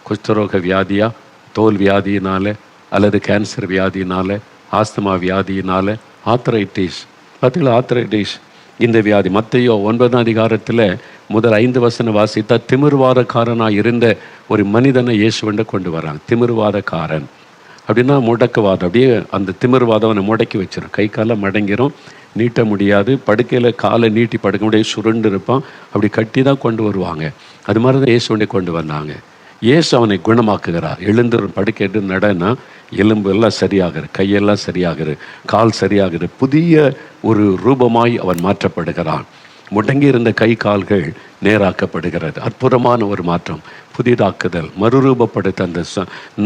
குஷ்டரோக வியாதியா, தோல் வியாதியினால, அல்லது கேன்சர் வியாதியினால, ஆஸ்துமா வியாதியினால, ஆர்த்ரைட்டிஸ். பார்த்தீங்களா, ஆர்த்ரைட்டிஸ் இந்த வியாதி மத்தேயு 9ஆம் அதிகாரத்தில் முதல் 5 வசனம் வாசித்தா திமிர்வாதக்காரனாக இருந்த ஒரு மனிதனை இயேசுவண்ட கொண்டு வராங்க. திமிர்வாதக்காரன் அப்படின்னா முடக்குவாதம், அப்படியே அந்த திமிர்வாதம் அவனை முடக்கி வச்சிடும், கை காலை மடங்கிரும், நீட்ட முடியாது, படுக்கையில் காலை நீட்டி படுக்க முடியாது, சுருண்டு இருப்பான், அப்படி கட்டி தான் கொண்டு வருவாங்க. அது மாதிரி தான் இயேசுவண்டை கொண்டு வந்தாங்க. இயேசு அவனை குணமாக்குகிறார். எழுந்து படுக்கைட்டு நடனா எலும்பு எல்லாம் சரியாகிறது, கையெல்லாம் சரியாகிறது, கால் சரியாகிறது, புதிய ஒரு ரூபமாய் அவன் மாற்றப்படுகிறான். முடங்கி இருந்த கை கால்கள் நேராக்கப்படுகிறது. அற்புதமான ஒரு மாற்றம், புதிதாக்குதல், மறுரூபப்படுத்த அந்த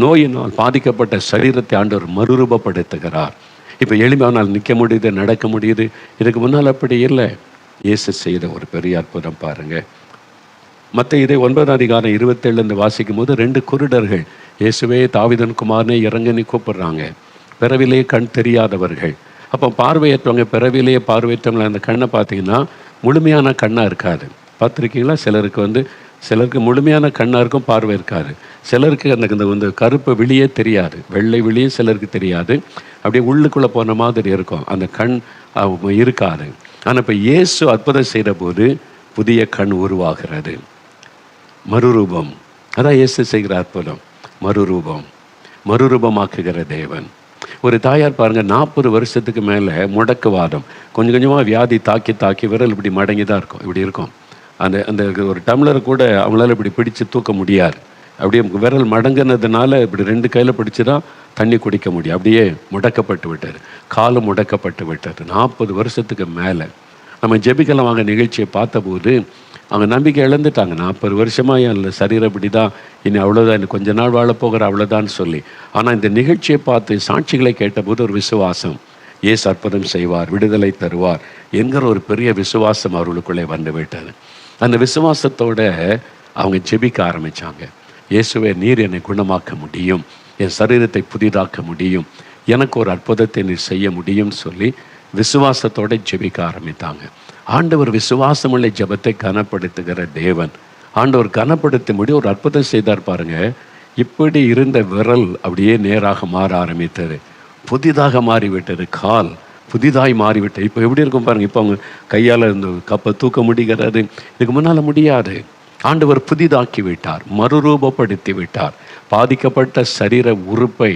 நோயினால் பாதிக்கப்பட்ட சரீரத்தை ஆண்டவர் மறுரூபப்படுத்துகிறார். இப்போ எளிமையானால் நிற்க முடியுது, நடக்க முடியுது. இதுக்கு முன்னால் அப்படி இல்லை. இயேசு செய்த ஒரு பெரிய அற்புதம் பாருங்கள். மற்ற இதை 9ஆம் அதிகாரம் 27 வாசிக்கும் போது 2 குருடர்கள் இயேசுவே தாவீதின் குமாரனே இறங்கன்னு கூப்பிடுறாங்க. பிறவிலே கண் தெரியாதவர்கள். அப்போ பார்வையற்றவங்க, பிறவிலேயே பார்வையற்றவங்களை அந்த கண்ணை பார்த்தீங்கன்னா முழுமையான கண்ணாக இருக்காது. பார்த்துருக்கீங்களா? சிலருக்கு முழுமையான கண்ணாக இருக்கும், பார்வை இருக்காது. சிலருக்கு அந்த கருப்பு விழியே தெரியாது, வெள்ளை விழியே சிலருக்கு தெரியாது, அப்படியே உள்ளுக்குள்ளே போன மாதிரி இருக்கும், அந்த கண் இருக்காது. ஆனால் இப்போ இயேசு அற்புதம் செய்த போது புதிய கண் உருவாகிறது, மறுரூபம். அதான் இயேசு செய்கிற அற்புதம், மறுரூபம், மறுரூபமாக்குகிற தேவன். ஒரு தாயார் பாருங்கள், 40 வருஷத்துக்கு மேலே முடக்குவாதம், கொஞ்சம் கொஞ்சமாக வியாதி தாக்கி விரல் இப்படி மடங்கி தான் இருக்கும், இப்படி இருக்கும். அந்த ஒரு டம்ளரை கூட அவங்களால இப்படி பிடிச்சு தூக்க முடியாது, அப்படியே விரல் மடங்கினதுனால இப்படி 2 கையில் பிடிச்சி தான் தண்ணி குடிக்க முடியும், அப்படியே முடக்கப்பட்டு விட்டார், காலம் முடக்கப்பட்டு விட்டார். 40 வருஷத்துக்கு மேலே. நம்ம ஜெபிக்கலாம் வாங்க நிகழ்ச்சியை பார்த்தபோது அவங்க நம்பிக்கை இழந்துட்டாங்க. 40 வருஷமாக என் சரீரம் இப்படி தான், இனி அவ்வளோதான், இன்னும் கொஞ்ச நாள் வாழப்போகிற அவ்வளோதான்னு சொல்லி. ஆனால் இந்த நிகழ்ச்சியை பார்த்து சாட்சிகளை கேட்டபோது ஒரு விசுவாசம், இயேசு அற்புதம் செய்வார், விடுதலை தருவார் என்கிற ஒரு பெரிய விசுவாசம் அவர்களுக்குள்ளே வந்து விட்டது. அந்த விசுவாசத்தோட அவங்க ஜெபிக்க ஆரம்பித்தாங்க. இயேசுவே, நீர் என்னை குணமாக்க முடியும், என் சரீரத்தை புதிதாக்க முடியும், எனக்கு ஒரு அற்புதத்தை நீர் செய்ய முடியும்னு சொல்லி விசுவாசத்தோடு ஜெபிக்க ஆரம்பித்தாங்க. ஆண்டவர் விசுவாசமுள்ள ஜெபத்தை கனப்படுத்துகிற தேவன். ஆண்டவர் கனப்படுத்த முடியும் ஒரு அற்புதம் செய்தார் பாருங்க. இப்படி இருந்த விரல் அப்படியே நேராக மாற ஆரம்பித்தது, புதிதாக மாறிவிட்டது, கால் புதிதாய் மாறிவிட்டது. இப்போ எப்படி இருக்கும் பாருங்க. இப்போ அவங்க கையால் இந்த கப்பை தூக்க முடிகிறது, இதுக்கு முன்னால் முடியாது. ஆண்டவர் புதிதாக்கி விட்டார், மறுரூபப்படுத்தி விட்டார். பாதிக்கப்பட்ட சரீர உறுப்பை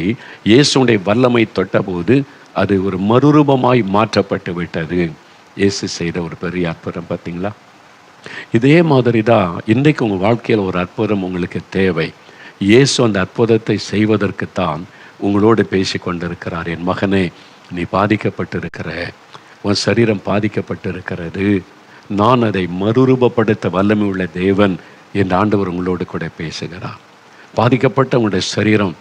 இயேசுடைய வல்லமை தொட்டபோது அது ஒரு மறுரூபமாய் மாற்றப்பட்டு விட்டது. இயேசு செய்த ஒரு பெரிய அற்புதம் பார்த்தீங்களா? இதே மாதிரி தான் இன்றைக்கு உங்கள் வாழ்க்கையில் ஒரு அற்புதம் உங்களுக்கு தேவை. இயேசு அந்த அற்புதத்தை செய்வதற்குத்தான் உங்களோடு பேசி கொண்டிருக்கிறார். என் மகனே, நீ பாதிக்கப்பட்டிருக்கிற, உன் சரீரம் பாதிக்கப்பட்டிருக்கிறது, நான் அதை மறுரூபப்படுத்த வல்லமை உள்ள தேவன் என்ற ஆண்டவர் உங்களோடு கூட பேசுகிறார். பாதிக்கப்பட்ட உங்களுடைய சரீரம்,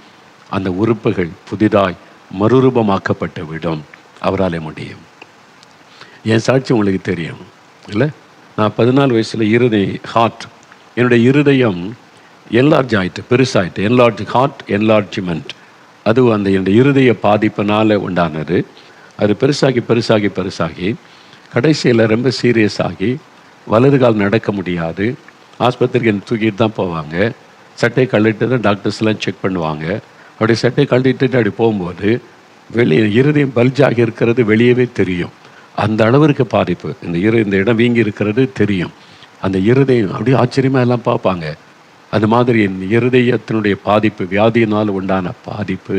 அந்த உறுப்புகள் புதிதாய் மறுரூபமாக்கப்பட்டு விடும், அவராலே முடியும். என் சாட்சி உங்களுக்கு தெரியும் இல்லை? நான் 14 வயசில் என்னுடைய இருதயம் என்லார்ஜ் ஆகிட்டு, பெருசாகிட்டு, ஹார்ட் என்லார்ஜ்மெண்ட், அது அந்த என்னுடைய இருதய பாதிப்பினால் உண்டானது. அது பெருசாகி கடைசியில் ரொம்ப சீரியஸ் ஆகி வலது கால் நடக்க முடியாது. ஆஸ்பத்திரிக்கு என்னை தூக்கிட்டு தான் போவாங்க. சட்டையை கழட்டிட்டு தான் டாக்டர்ஸ்லாம் செக் பண்ணுவாங்க. அப்படி சட்டையை கழட்டிட்டு அப்படி போகும்போது வெளியே இருதயம் பல்ஜாகி இருக்கிறது வெளியவே தெரியும். அந்த அளவிற்கு பாதிப்பு. இந்த இடம் வீங்கி இருக்கிறது தெரியும். அந்த இருதயம் அப்படியே ஆச்சரியமாக எல்லாம் பார்ப்பாங்க. அது மாதிரி என் இருதயத்தினுடைய பாதிப்பு, வியாதியினால் உண்டான பாதிப்பு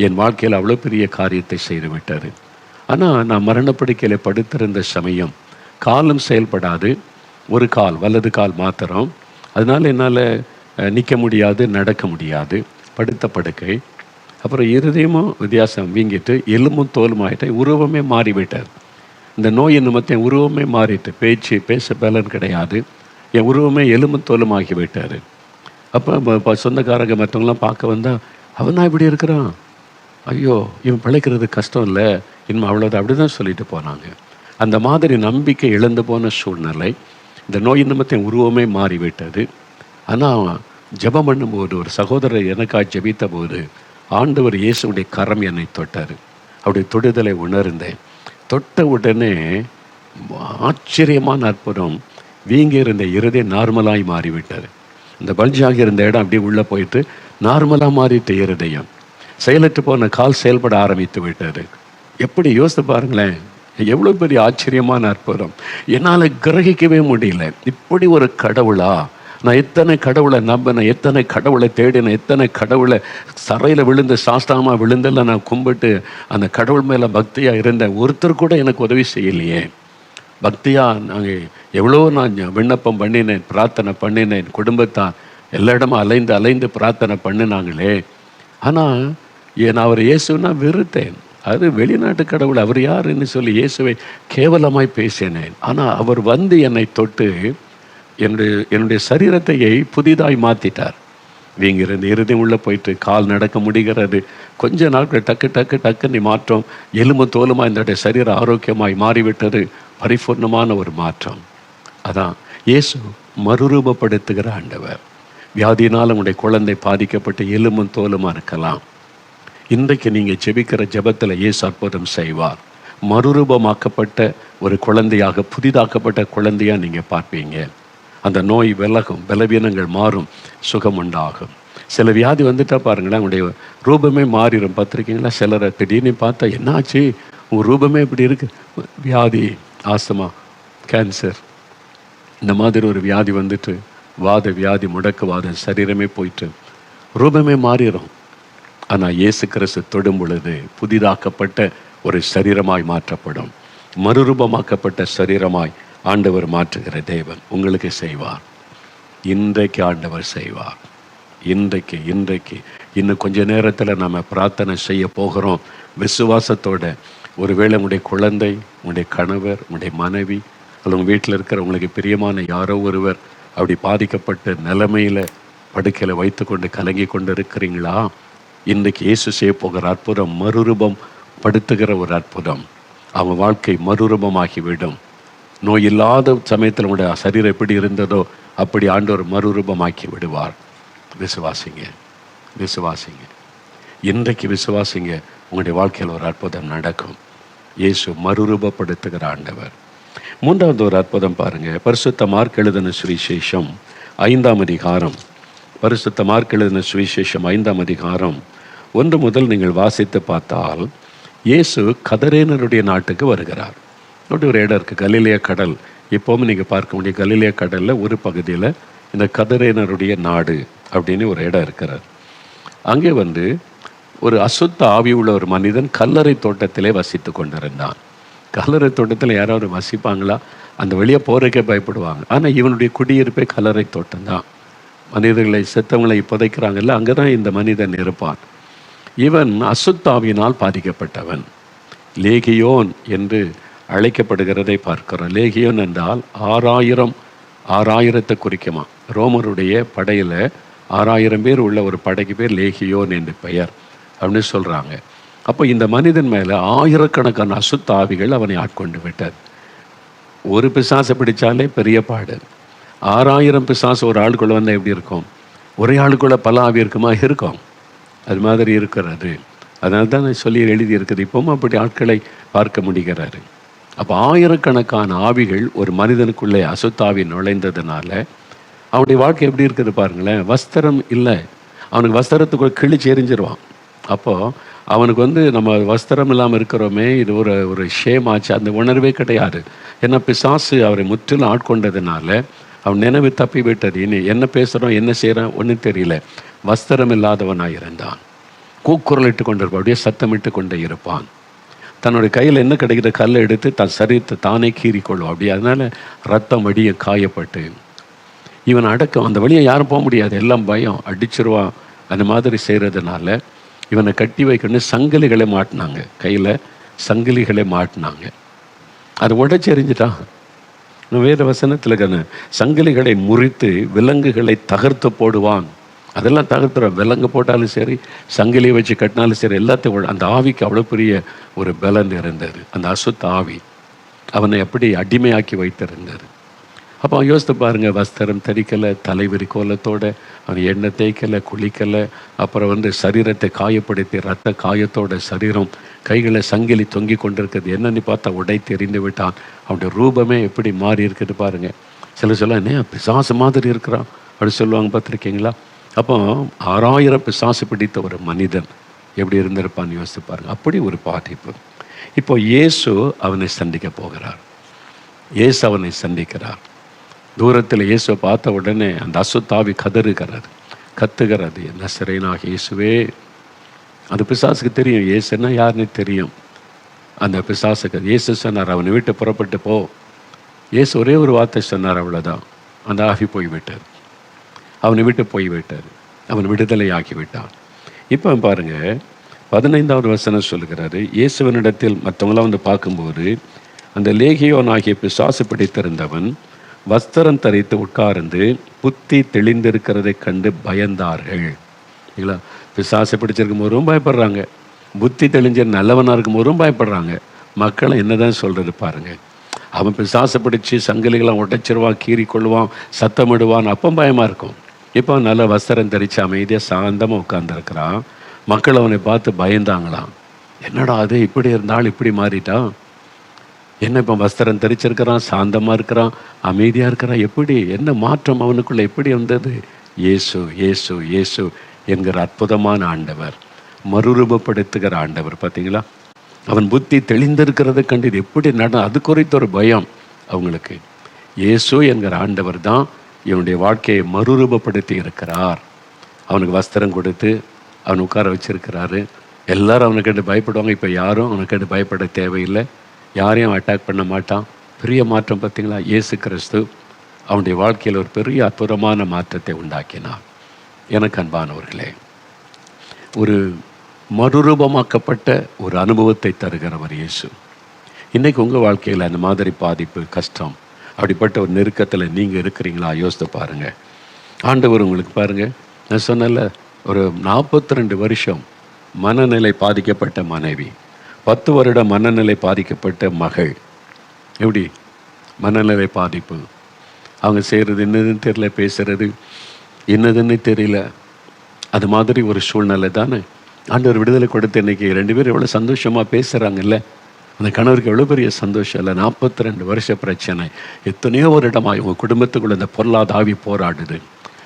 என் வாழ்க்கையில் அவ்வளோ பெரிய காரியத்தை செய்து விட்டார். ஆனால் நான் மரணப்படுக்கையில் படுத்திருந்த சமயம் காலும் செயல்படாது, ஒரு கால் வலது கால் மாத்திரம். அதனால் என்னால் நிற்க முடியாது, நடக்க முடியாது, படுத்த படுக்கை. அப்புறம் இருதயமும் வித்தியாசம் வீங்கிட்டு எலும்பும் தோலும் ஆகிட்டேன். உருவமே மாறிவிட்டார். இந்த நோய் நிமித்தம் என் உருவமே மாறிட்டு, பேச பலன் கிடையாது. என் உருவமே எலும்பும் தோலும் ஆகி விட்டார். அப்போ சொந்தக்காரங்க மற்றவங்களாம் பார்க்க வந்தால் அவனா இப்படி இருக்கிறான், ஐயோ இவன் பிழைக்கிறது கஷ்டம் இல்லை, இன்னும் அவ்வளோதான், அப்படி தான் சொல்லிட்டு போனாங்க. அந்த மாதிரி நம்பிக்கை இழந்து போன சூழ்நிலை. இந்த நோய் நிமித்தம் உருவமே மாறிவிட்டது. ஆனால் ஜெபம் பண்ணும்போது ஒரு சகோதரர் எனக்காக ஜெபித்த போது ஆண்டவர் இயேசுடைய கரம் என்னை தொட்டார். அவருடைய தொடுதலை உணர்ந்தேன். தொட்ட உடனே ஆச்சரியமான அற்புதம், வீங்கி இருந்த இருதயம் நார்மலாகி மாறிவிட்டார். இந்த பல்ஜாகி இருந்த இடம் அப்படியே உள்ளே போயிட்டு நார்மலாக மாறிட்டு இருதயம். செயலற்று போன கால் செயல்பட ஆரம்பித்து விட்டார். எப்படி யோசித்து பாருங்களேன், எவ்வளோ பெரிய ஆச்சரியமான அற்புதம். என்னால் கிரகிக்கவே முடியல. இப்படி ஒரு கடவுளா? நான் எத்தனை கடவுளை நம்பினேன், எத்தனை கடவுளை தேடினேன், எத்தனை கடவுளை சரையில் விழுந்து சாஸ்தாமாக விழுந்தெல்லாம் நான் கும்பிட்டு அந்த கடவுள் மேலே பக்தியாக இருந்தேன். ஒருத்தர் கூட எனக்கு உதவி செய்யலையே. பக்தியாக நாங்கள் எவ்வளோ நான் விண்ணப்பம் பண்ணினேன், பிரார்த்தனை பண்ணினேன், குடும்பத்தான் எல்லா இடமும் அலைந்து பிரார்த்தனை பண்ணினாங்களே. ஆனால் நான் அவர் இயேசுன்னா வெறுத்தேன். அது வெளிநாட்டு கடவுள், அவர் யாருன்னு சொல்லி இயேசுவை கேவலமாய் பேசினேன். ஆனால் அவர் வந்து என்னை தொட்டு என்னுடைய சரீரத்தையை புதிதாய் மாற்றிட்டார். வீங்கிருந்து இருதயம் உள்ளே போயிட்டு கால் நடக்க முடிகிறது. கொஞ்ச நாட்கள் டக்குன்னு மாற்றம். எலும்பு தோலுமா இந்த சரீர ஆரோக்கியமாய் மாறிவிட்டது. பரிபூர்ணமான ஒரு மாற்றம். அதான் இயேசு மறுரூபப்படுத்துகிற ஆண்டவர். வியாதியினால் உங்களுடைய குழந்தை பாதிக்கப்பட்டு எலும்பும் தோலுமா இருக்கலாம். இன்றைக்கு நீங்கள் ஜெபிக்கிற ஜெபத்தில் இயேசு அற்புதம் செய்வார். மறுரூபமாக்கப்பட்ட ஒரு குழந்தையாக, புதிதாக்கப்பட்ட குழந்தையாக நீங்கள் பார்ப்பீங்க. அந்த நோய் விலகும், பலவீனங்கள் மாறும், சுகம் உண்டாகும். சில வியாதி வந்துட்டா பாருங்களேன், உங்களுடைய ரூபமே மாறிடும். பார்த்துருக்கீங்களா? சிலரை திடீர்னு பார்த்தா என்னாச்சு உங்கள் ரூபமே இப்படி இருக்கு, வியாதி, ஆஸ்துமா, கேன்சர், இந்த மாதிரி ஒரு வியாதி வந்துட்டு, வாத வியாதி, முடக்குவாதம், சரீரமே போயிட்டு ரூபமே மாறிடும். ஆனால் இயேசு கிறிஸ்து தொடும் பொழுது புதிதாக்கப்பட்ட ஒரு சரீரமாய் மாற்றப்படும். மறுரூபமாக்கப்பட்ட சரீரமாய் ஆண்டவர் மாற்றுகிற தேவன் உங்களுக்கு செய்வார். இன்றைக்கு ஆண்டவர் செய்வார். இன்றைக்கு இன்னும் கொஞ்ச நேரத்தில் நம்ம பிரார்த்தனை செய்ய போகிறோம் விசுவாசத்தோட. ஒருவேளை உங்களுடைய குழந்தை, உங்களுடைய கணவர், உங்களுடைய மனைவி, அல்லது உங்கள் வீட்டில் இருக்கிற உங்களுக்கு பிரியமான யாரோ ஒருவர் அப்படி பாதிக்கப்பட்ட நிலைமையில் படுக்கையில் வைத்து கொண்டு கலங்கி கொண்டு இருக்கிறீங்களா? இன்றைக்கு இயேசு செய்ய போகிற அற்புதம் மறுரூபம் படுத்துகிற ஒரு அற்புதம். அவன் வாழ்க்கை மறுரூபமாகிவிடும். நோய் இல்லாத சமயத்தில் உங்களுடைய சரீரம் எப்படி இருந்ததோ அப்படி ஆண்டவர் மறுரூபமாக்கி விடுவார். விசுவாசிங்க. இன்றைக்கு விசுவாசிங்க, உங்களுடைய வாழ்க்கையில் ஒரு அற்புதம் நடக்கும். இயேசு மறுரூபப்படுத்துகிற ஆண்டவர். மூன்றாவது ஒரு அற்புதம் பாருங்க. பரிசுத்த மார்க் எழுதின சுவிசேஷம் 5ஆம் அதிகாரம். பரிசுத்த மார்க் எழுதின சுவிசேஷம் 5ஆம் அதிகாரம் 1 முதல் நீங்கள் வாசித்து பார்த்தால், இயேசு கதரேனருடைய நாட்டுக்கு வருகிறார். அப்படி ஒரு இடம் இருக்குது, கலிலேய கடல். இப்போவும் நீங்கள் பார்க்க முடியும், கலிலேய கடலில் ஒரு பகுதியில் இந்த கதரேனருடைய நாடு அப்படின்னு ஒரு இடம் இருக்கிறார். அங்கே வந்து ஒரு அசுத்த ஆவி உள்ள ஒரு மனிதன் கல்லறை தோட்டத்திலே வசித்து கொண்டிருந்தான். கல்லறை தோட்டத்தில் யாராவது வசிப்பாங்களா? அந்த வெளியே போகிறக்கே பயப்படுவாங்க. ஆனால் இவனுடைய குடியிருப்பே கல்லறை தோட்டம் தான். மனிதர்களை, செத்தவங்களை புதைக்கிறாங்கல்ல, அங்கே தான் இந்த மனிதன் இருப்பான். இவன் அசுத்தாவியினால் பாதிக்கப்பட்டவன். லேகியோன் என்று அழைக்கப்படுகிறதை பார்க்கிறோம். லேகியோன் என்றால் 6000 குறிக்குமா. ரோமருடைய படையில் 6000 பேர் உள்ள ஒரு படைக்கு பேர் லேகியோன் என்று பெயர் அப்படின்னு சொல்கிறாங்க. அப்போ இந்த மனிதன் மேலே ஆயிரக்கணக்கான அசுத்த ஆவிகள் அவனை ஆட்கொண்டு விட்டார். ஒரு பிசாசை பிடிச்சாலே பெரிய பாடு. 6000 பிசாசு ஒரு ஆளுக்குள்ளே வந்தால் எப்படி இருக்கும்? ஒரே ஆளுக்குள்ளே பல ஆவி இருக்குமா? இருக்கும். அது மாதிரி இருக்கிறது. அதனால தான் நான் சொல்லி எழுதி இருக்குது. இப்போவும் அப்படி ஆட்களை பார்க்க முடிகிறாரு. அப்போ ஆயிரக்கணக்கான ஆவிகள் ஒரு மனிதனுக்குள்ளே அசுத்தாவி நுழைந்ததுனால அவனுடைய வாழ்க்கை எப்படி இருக்குது பாருங்களேன். வஸ்திரம் இல்லை, அவனுக்கு வஸ்திரத்துக்குள்ள கிழிச்சு எரிஞ்சிருவான். அப்போது அவனுக்கு நம்ம வஸ்திரம் இல்லாமல் இருக்கிறோமே, இது ஒரு ஒரு ஷேம் ஆச்சு, அந்த உணர்வே கிடையாது. ஏன்னா பிசாசு அவரை முற்றிலும் ஆட்கொண்டதுனால அவன் நினைவு தப்பி விட்டது. இனி என்ன பேசுகிறோம், என்ன செய்கிறோம் ஒன்றும் தெரியல. வஸ்திரம் இல்லாதவனாக இருந்தான். கூக்குரலிட்டு கொண்டிருப்பான், அப்படியே சத்தமிட்டு கொண்டே இருப்பான். தன்னுடைய கையில் என்ன கிடைக்கிற கல்லை எடுத்து தன் சரீரத்தை தானே கீறிக்கொள்ளும். அப்படி அதனால் ரத்தம் வடிய காயப்பட்டு இவன் அடக்கம். அந்த வழியை யாரும் போக முடியாது, எல்லாம் பயம், அடிச்சிருவான். அந்த மாதிரி செய்கிறதுனால இவனை கட்டி வைக்கணும்னு சங்கிலிகளை மாட்டினாங்க, கையில் சங்கிலிகளை மாட்டினாங்க. அதை உடைச்சி எறிஞ்சிட்டான். வேறு வசனத்தில் சங்கிலிகளை முறித்து விலங்குகளை தகர்த்து போடுவான். அதெல்லாம் தகர்த்துறான். விலங்கு போட்டாலும் சரி, சங்கிலியை வச்சு கட்டினாலும் சரி, எல்லாத்தையும். அந்த ஆவிக்கு அவ்வளோ பெரிய ஒரு பலன் இருந்தது. அந்த அசுத்த ஆவி அவனை எப்படி அடிமையாக்கி வைத்திருந்தது. அப்போ அவன் யோசித்து பாருங்கள், வஸ்திரம் தரிக்கலை, தலைவிரி கோலத்தோடு அவன் எண்ணெய் தேய்க்கலை, குளிக்கலை, அப்புறம் சரீரத்தை காயப்படுத்தி ரத்த காயத்தோட சரீரம், கைகளை சங்கிலி தொங்கி கொண்டிருக்கிறது. என்னன்னு பார்த்தா உடை தெரிந்து விட்டான். அவனுடைய ரூபமே எப்படி மாறி இருக்குது பாருங்கள். சில சொல்ல என்ன பிசாசு மாதிரி இருக்கிறான் அப்படி சொல்லுவாங்க, பார்த்துருக்கீங்களா? அப்போ 6000 பிசாசு பிடித்த ஒரு மனிதன் எப்படி இருந்திருப்பான்னு யோசித்து பாருங்கள். அப்படி ஒரு பாதிப்பு. இப்போ இயேசு அவனை சந்திக்க போகிறார். இயேசு அவனை சந்திக்கிறார். தூரத்தில் இயேசுவை பார்த்த உடனே அந்த அசுத்தாவி கத்துகிறது, என்ன சிறைனாக இயேசுவே. அந்த பிசாசுக்கு தெரியும் இயேசுன்னா யாருன்னு தெரியும். அந்த பிசாசுக்கு இயேசு சொன்னார், அவனை விட்டு புறப்பட்டு போ. இயேசு ஒரே ஒரு வார்த்தை சொன்னார், அவ்வளோதான். அந்த ஆவி போய்விட்டார், அவனை விட்டு போய்விட்டார், அவன் விடுதலை ஆகிவிட்டான். இப்போ பாருங்கள், 15வது வசனம் சொல்லுகிறாரு, இயேசுவனிடத்தில் மற்றவங்களாம் பார்க்கும்போது அந்த லேகியோன் ஆகிய பிசாசு பிடித்திருந்தவன் வஸ்திரம் தரித்து உட்கார்ந்து புத்தி தெளிந்திருக்கிறதை கண்டு பயந்தார்கள். இல்லைங்களா? பிசாசை பிடிச்சிருக்கும் போதும் பயப்படுறாங்க, புத்தி தெளிஞ்ச நல்லவனாக இருக்கும் போதும் பயப்படுறாங்க. மக்களை என்னதான் சொல்கிறது பாருங்கள். அவன் பிசாசை பிடிச்சி சங்கிலிகளை உடைச்சிருவான், கீறி கொள்வான், சத்தமிடுவான், அப்போ பயமாக இருக்கும். இப்போ நல்ல வஸ்திரம் தரித்து அமைதியாக சாந்தமாக உட்கார்ந்துருக்கிறான். மக்கள் அவனை பார்த்து பயந்தாங்களாம். என்னடா அது, இப்படி இருந்தால் இப்படி மாறிட்டான், என்ன இப்போ வஸ்திரம் தரிச்சிருக்கிறான், சாந்தமாக இருக்கிறான், அமைதியாக இருக்கிறான், எப்படி என்ன மாற்றம் அவனுக்குள்ளே எப்படி வந்தது? இயேசு இயேசு இயேசு என்கிற அற்புதமான ஆண்டவர், மறுரூபப்படுத்துகிற ஆண்டவர். பார்த்தீங்களா? அவன் புத்தி தெளிந்திருக்கிறத கண்டு இது எப்படி அது குறித்த ஒரு பயம் அவங்களுக்கு. இயேசு என்கிற ஆண்டவர் தான் இவனுடைய வாழ்க்கையை மறுரூபப்படுத்தி இருக்கிறார். அவனுக்கு வஸ்திரம் கொடுத்து அவன் உட்கார வச்சிருக்கிறாரு. எல்லாரும் அவனை கண்டு பயப்படுவாங்க. இப்போ யாரும் அவனை கண்டு பயப்பட தேவையில்லை, யாரையும் அட்டாக் பண்ண மாட்டான். பெரிய மாற்றம் பார்த்தீங்களா? இயேசு கிறிஸ்து அவனுடைய வாழ்க்கையில் ஒரு பெரிய அற்புதமான மாற்றத்தை உண்டாக்கினார். எனக்கு அன்பானவர்களே, ஒரு மறுரூபமாக்கப்பட்ட ஒரு அனுபவத்தை தருகிறவர் இயேசு. இன்றைக்கி உங்கள் வாழ்க்கையில் அந்த மாதிரி பாதிப்பு, கஷ்டம், அப்படிப்பட்ட ஒரு நெருக்கத்தில் நீங்கள் இருக்கிறீங்களா? யோசித்து பாருங்கள். ஆண்டவர் உங்களுக்கு பாருங்கள், நான் சொன்னல, ஒரு 42 வருஷம் மனநிலை பாதிக்கப்பட்ட மனைவி, 10 வருடம் மனநிலை பாதிக்கப்பட்ட மகள். எப்படி மனநிலை பாதிப்பு, அவங்க செய்கிறது என்னதுன்னு தெரியல, பேசுகிறது என்னதுன்னு தெரியல. அது மாதிரி ஒரு சூழ்நிலை தானே. ஆண்டவர் விடுதலை கொடுத்து இன்றைக்கி 2 பேரும் எவ்வளோ சந்தோஷமாக பேசுகிறாங்கல்ல. அந்த கணவருக்கு எவ்வளோ பெரிய சந்தோஷம் இல்லை. 42 வருஷ பிரச்சனை, எத்தனையோ வருடமாக உங்கள் குடும்பத்துக்குள்ள இந்த பொருளாத ஆவி போராடுது,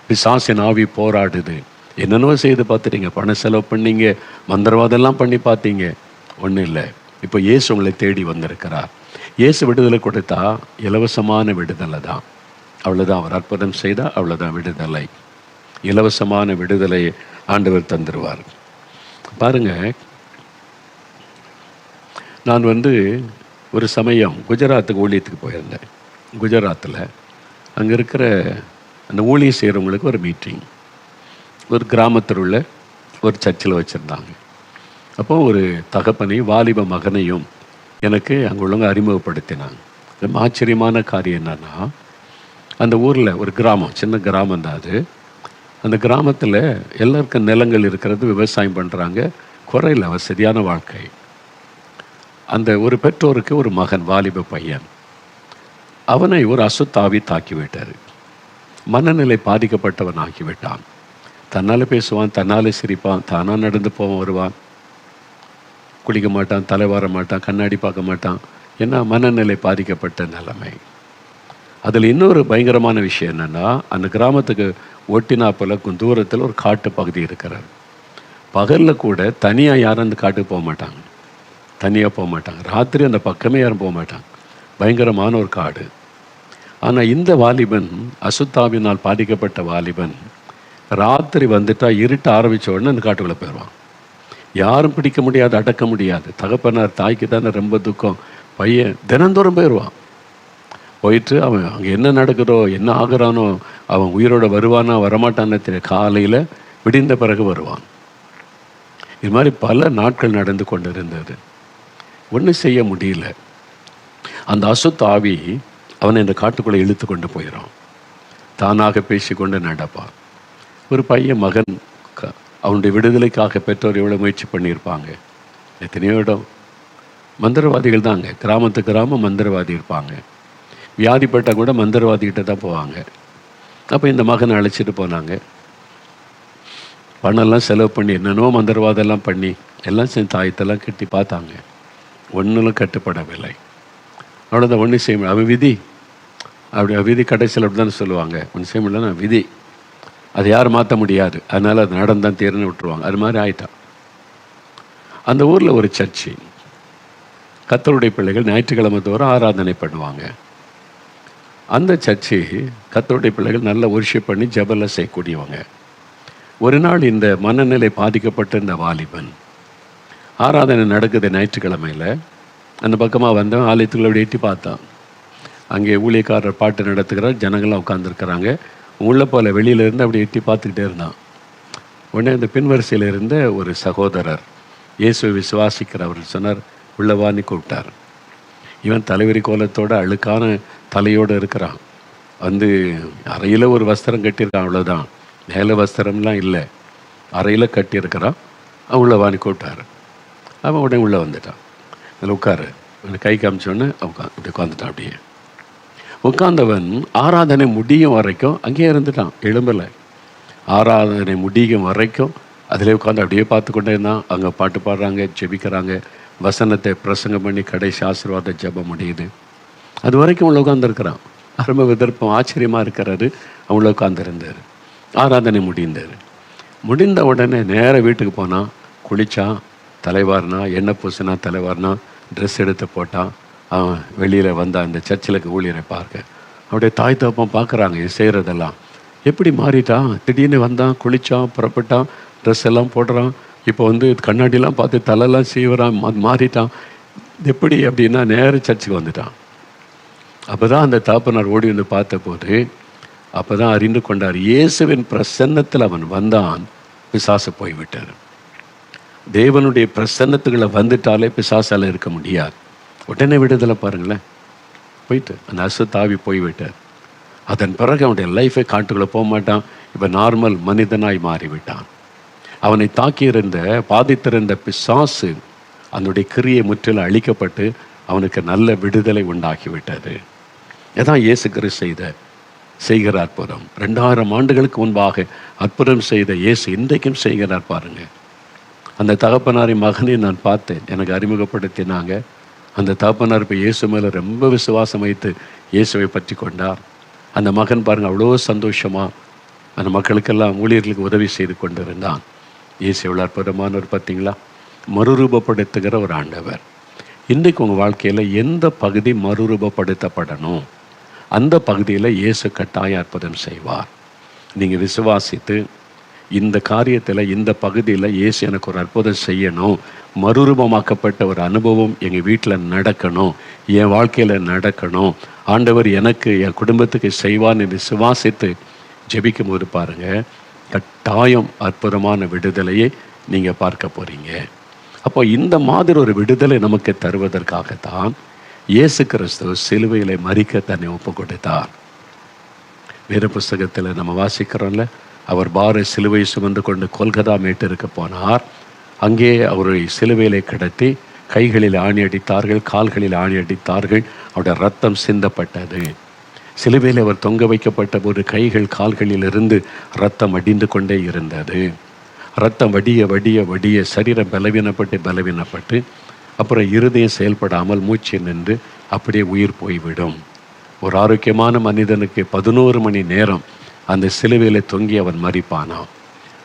பிசாசின் ஆவி போராடுது. என்னென்னவோ செய்து பார்த்துட்டீங்க, பணம் செலவு பண்ணீங்க, மந்திரவாதெல்லாம் பண்ணி பார்த்தீங்க, ஒன்றும் இல்லை. இப்போ இயேசு உங்களை தேடி வந்திருக்கிறார். இயேசு விடுதலை கொடுத்தா இலவசமான விடுதலை தான், அவ்வளோதான். அவர் அற்புதம் செய்தால் அவ்வளோதான் விடுதலை, இலவசமான விடுதலை ஆண்டவர் தந்துடுவார். பாருங்கள், நான் ஒரு சமயம் குஜராத்துக்கு ஊழியத்துக்கு போயிருந்தேன். குஜராத்தில் அங்கே இருக்கிற அந்த ஊழியம் செய்கிறவங்களுக்கு ஒரு மீட்டிங் ஒரு கிராமத்தில் உள்ள ஒரு சர்ச்சில் வச்சுருந்தாங்க. அப்போது ஒரு தகப்பனையும் வாலிப மகனையும் எனக்கு அங்கே உள்ளவங்க அறிமுகப்படுத்தினாங்க. ரொம்ப ஆச்சரியமான காரியம் என்னன்னா, அந்த ஊரில் ஒரு கிராமம், சின்ன கிராமம் தான் அது. அந்த கிராமத்தில் எல்லாருக்கும் நிலங்கள் இருக்கிறது, விவசாயம் பண்ணுறாங்க, குறையில வசதியான வாழ்க்கை. அந்த ஒரு பெற்றோருக்கு ஒரு மகன், வாலிப பையன், அவனை ஒரு அசுத்தாவி தாக்கிவிட்டார். மனநிலை பாதிக்கப்பட்டவன் ஆக்கிவிட்டான். தன்னால் பேசுவான், தன்னால் சிரிப்பான், தானாக நடந்து போவான், வருவான், குளிக்க மாட்டான், தலை வார மாட்டான், கண்ணாடி பார்க்க மாட்டான். ஏன்னா மனநிலை பாதிக்கப்பட்ட நிலைமை. அதில் இன்னொரு பயங்கரமான விஷயம் என்னென்னா, அந்த கிராமத்துக்கு ஒட்டினா போல தூரத்தில் ஒரு காட்டு பகுதி இருக்கிறார். பகலில் கூட தனியாக யாரும் அந்த காட்டுக்கு போக மாட்டாங்க, தனியாக போக மாட்டாங்க. ராத்திரி அந்த பக்கமே யாரும் போக மாட்டாங்க, பயங்கரமான ஒரு காடு. ஆனால் இந்த வாலிபன், அசுத்தாவினால் பாதிக்கப்பட்ட வாலிபன், ராத்திரி வந்துட்டா இருட்ட ஆரம்பித்த உடனே அந்த காட்டுக்குள்ளே போயிடுவான். யாரும் பிடிக்க முடியாது, அடக்க முடியாது. தகப்பனார் தாய்க்கு தானே ரொம்ப துக்கம். பையன் தினந்தோறும் போயிடுவான். போயிட்டு அவன் அங்கே என்ன நடக்குதோ, என்ன ஆகுறானோ, அவன் உயிரோட வருவானா வரமாட்டான்னு தெரியும். காலையில் விடிந்த பிறகு வருவான். இது மாதிரி பல நாட்கள் நடந்து கொண்டு இருந்தது. ஒன்றும் செய்ய முடியல. அந்த அசுத்த ஆவி அவனை இந்த காட்டுக்குள்ளே இழுத்து கொண்டு போயிடும். தானாக பேசிக்கொண்டு நடப்பான். ஒரு பையன் மகன் அவனுடைய விடுதலைக்காக பெற்றோர் எவ்வளோ முயற்சி பண்ணியிருப்பாங்க. எத்தனையோ இடம் மந்திரவாதிகள் தாங்க, கிராமத்துக்கு கிராமம் மந்திரவாதி இருப்பாங்க. வியாதிப்பட்டால் கூட மந்திரவாதிகிட்ட தான் போவாங்க. அப்போ இந்த மகனை அழைச்சிட்டு போனாங்க. பணம்லாம் செலவு பண்ணி என்னென்னோ மந்திரவாதெல்லாம் பண்ணி எல்லாம் செஞ்சு தாயத்தெல்லாம் கட்டி பார்த்தாங்க. ஒன்றும் கட்டுப்படவில்லை. அவ்வளோதான், ஒன்றும் செய்ய முடியும். அவன் விதி, அப்படி விதி கடைசியில் அப்படி தானே சொல்லுவாங்க. ஒன்றும் செய்ய முடியலன்னா விதி, அதை யாரும் மாற்ற முடியாது, அதனால் அது நடந்தான் தீர்னு விட்டுருவாங்க. அது மாதிரி ஆயிட்டான். அந்த ஊரில் ஒரு சர்ச்சு, கர்த்தருடைய பிள்ளைகள் ஞாயிற்றுக்கிழமை தோறும் ஆராதனை பண்ணுவாங்க. அந்த சர்ச்சு கர்த்தருடைய பிள்ளைகள் நல்ல ஒர்ஷிப் பண்ணி ஜெபெல்லாம் செய்யக்கூடியவங்க. ஒரு நாள் இந்த மனநிலை பாதிக்கப்பட்ட இந்த வாலிபன், ஆராதனை நடக்குது ஞாயிற்றுக்கிழமையில், அந்த பக்கமாக வந்தவன் ஆலயத்துக்குள்ள அப்படி எட்டி பார்த்தான். அங்கே ஊழியக்காரர் பாட்டு நடத்துகிறார், ஜனங்கள்லாம் உட்காந்துருக்கிறாங்க. உள்ளே போல வெளியிலேருந்து அப்படி எட்டி பார்த்துக்கிட்டே இருந்தான். உடனே அந்த பின்வரிசையில் இருந்த ஒரு சகோதரர், இயேசுவை விசுவாசிக்கிறவர் சொன்னார், உள்ளவான்னு கூப்பிட்டார். இவன் தலைவரி கோலத்தோட அழுக்கான தலையோடு இருக்கிறான். வந்து அறையில் ஒரு வஸ்திரம் கட்டியிருக்கான், அவ்வளோதான், மேலே வஸ்திரம்லாம் இல்லை, அறையில் கட்டியிருக்கிறான். அவன் உள்ளவான்னு கூப்பிட்டார். அவன் உடனே உள்ளே வந்துட்டான். அதில் உட்காரு, கை காமிச்சோடனே அப்படி உட்காந்துட்டான். அப்படியே உட்கார்ந்தவன் ஆராதனை முடியும் வரைக்கும் அங்கேயே இருந்துட்டான், எழும்பலை. ஆராதனை முடியும் வரைக்கும் அதிலே உட்காந்து அப்படியே பார்த்து கொண்டே இருந்தான். அங்கே பாட்டு பாடுறாங்க, ஜெபிக்கிறாங்க, வசனத்தை பிரசங்கம் பண்ணி கடைசி ஆசீர்வாத ஜெபம் முடியுது. அது வரைக்கும் உள்ள உட்காந்துருக்கிறான். ரொம்ப விதர்ப்பம், ஆச்சரியமாக இருக்கிறாரு. அவங்கள உட்காந்துருந்தார். ஆராதனை முடிந்த உடனே நேராக வீட்டுக்கு போனான். குளித்தான், தலைவாரினா, எண்ணெய் பூசினா, தலைவாரினா, ட்ரெஸ் எடுத்து போட்டான். அவன் வெளியில் வந்தான். இந்த சர்ச்சிலுக்கு ஊழியரை பார்க்க அப்படியே தாய் தகப்பன் பார்க்குறாங்க இது செய்கிறதெல்லாம். எப்படி மாறிட்டான், திடீர்னு வந்தான், குளித்தான், புறப்பட்டான், ட்ரெஸ் எல்லாம் போடுறான். இப்போ வந்து கண்ணாடிலாம் பார்த்து தலையெல்லாம் சீவுறான், மாறிட்டான். எப்படி அப்படின்னா நேர சர்ச்சுக்கு வந்துட்டான். அப்போ தான் அந்த தகப்பனார் ஓடி வந்து பார்த்தபோது அப்போ தான் அறிந்து கொண்டார், இயேசுவின் பிரசன்னத்தில் அவன் வந்தான், பிசாசு போய்விட்டார். தேவனுடைய பிரசன்னத்துக்களை வந்துட்டாலே பிசாசால் இருக்க முடியாது. உடனே விடுதலை பாருங்களேன், போயிட்டு அந்த அசுத்தாவி போய்விட்டார். அதன் பிறகு அவனுடைய லைஃபை காட்டுக்குள்ளே போக மாட்டான். இப்போ நார்மல் மனிதனாய் மாறிவிட்டான். அவனை தாக்கியிருந்த பாதித்திருந்த பிசாசு அதனுடைய கிரியை முற்றிலும் அழிக்கப்பட்டு அவனுக்கு நல்ல விடுதலை உண்டாகிவிட்டது. இதான் இயேசு கிறிஸ்து செய்கிற அற்புதம். 2000 ஆண்டுகளுக்கு முன்பாக அற்புதம் செய்த இயேசு இன்றைக்கும் செய்கிறார் பாருங்க. அந்த தகப்பனாரின் மகனை நான் பார்த்தேன், எனக்கு அறிமுகப்படுத்தினாங்க. அந்த தகப்பனார் இப்போ இயேசு மேலே ரொம்ப விசுவாசம் வைத்து இயேசுவை பற்றி கொண்டார். அந்த மகன் பாருங்கள் அவ்வளோ சந்தோஷமாக அந்த மக்களுக்கெல்லாம் ஊழியர்களுக்கு உதவி செய்து கொண்டிருந்தான். இயேசு எவ்வளோ அற்புதமானவர் பார்த்தீங்களா, மறுரூபப்படுத்துகிற ஒரு ஆண்டவர். இன்றைக்கு உங்கள் வாழ்க்கையில் எந்த பகுதி மறுரூபப்படுத்தப்படணும், அந்த பகுதியில் இயேசு கட்டாய அற்புதம் செய்வார். நீங்கள் விசுவாசித்து இந்த காரியத்தில், இந்த பகுதியில் இயேசு எனக்கு ஒரு அற்புதம் செய்யணும், மறுரூபமாக்கப்பட்ட ஒரு அனுபவம் எங்கள் வீட்டில் நடக்கணும், என் வாழ்க்கையில் நடக்கணும், ஆண்டவர் எனக்கு என் குடும்பத்துக்கு செய்வான்னு விசுவாசித்து ஜெபிக்கும் போது பாருங்கள், கட்டாயம் அற்புதமான விடுதலையை நீங்கள் பார்க்க போகிறீங்க. அப்போ இந்த மாதிரி ஒரு விடுதலை நமக்கு தருவதற்காகத்தான் இயேசு கிறிஸ்து சிலுவையில் மரிக்க தன்னை ஒப்பு கொடுத்தார். வேறு புஸ்தகத்தில் நம்ம வாசிக்கிறோம்ல, அவர் பார சிலுவை சுமந்து கொண்டு கொல்கதா மேட்டிற்கு போனார். அங்கே அவரை சிலுவையிலே கிடத்தி கைகளில் ஆணி அடித்தார்கள், கால்களில் ஆணி அடித்தார்கள். அவருடைய ரத்தம் சிந்தப்பட்டது. சிலுவையில் அவர் தொங்க வைக்கப்பட்ட போது கைகள் கால்களிலிருந்து ரத்தம் அடிந்து கொண்டே இருந்தது. ரத்தம் வடிய வடிய வடிய சரீரம் பலவீனப்பட்டு அப்புறம் இருதயம் செயல்படாமல் மூச்சு நின்று அப்படியே உயிர் போய்விடும். ஒரு ஆரோக்கியமான மனிதனுக்கு 11 மணி நேரம் அந்த சிலுவையில் தொங்கி அவன் மரிப்பானான்.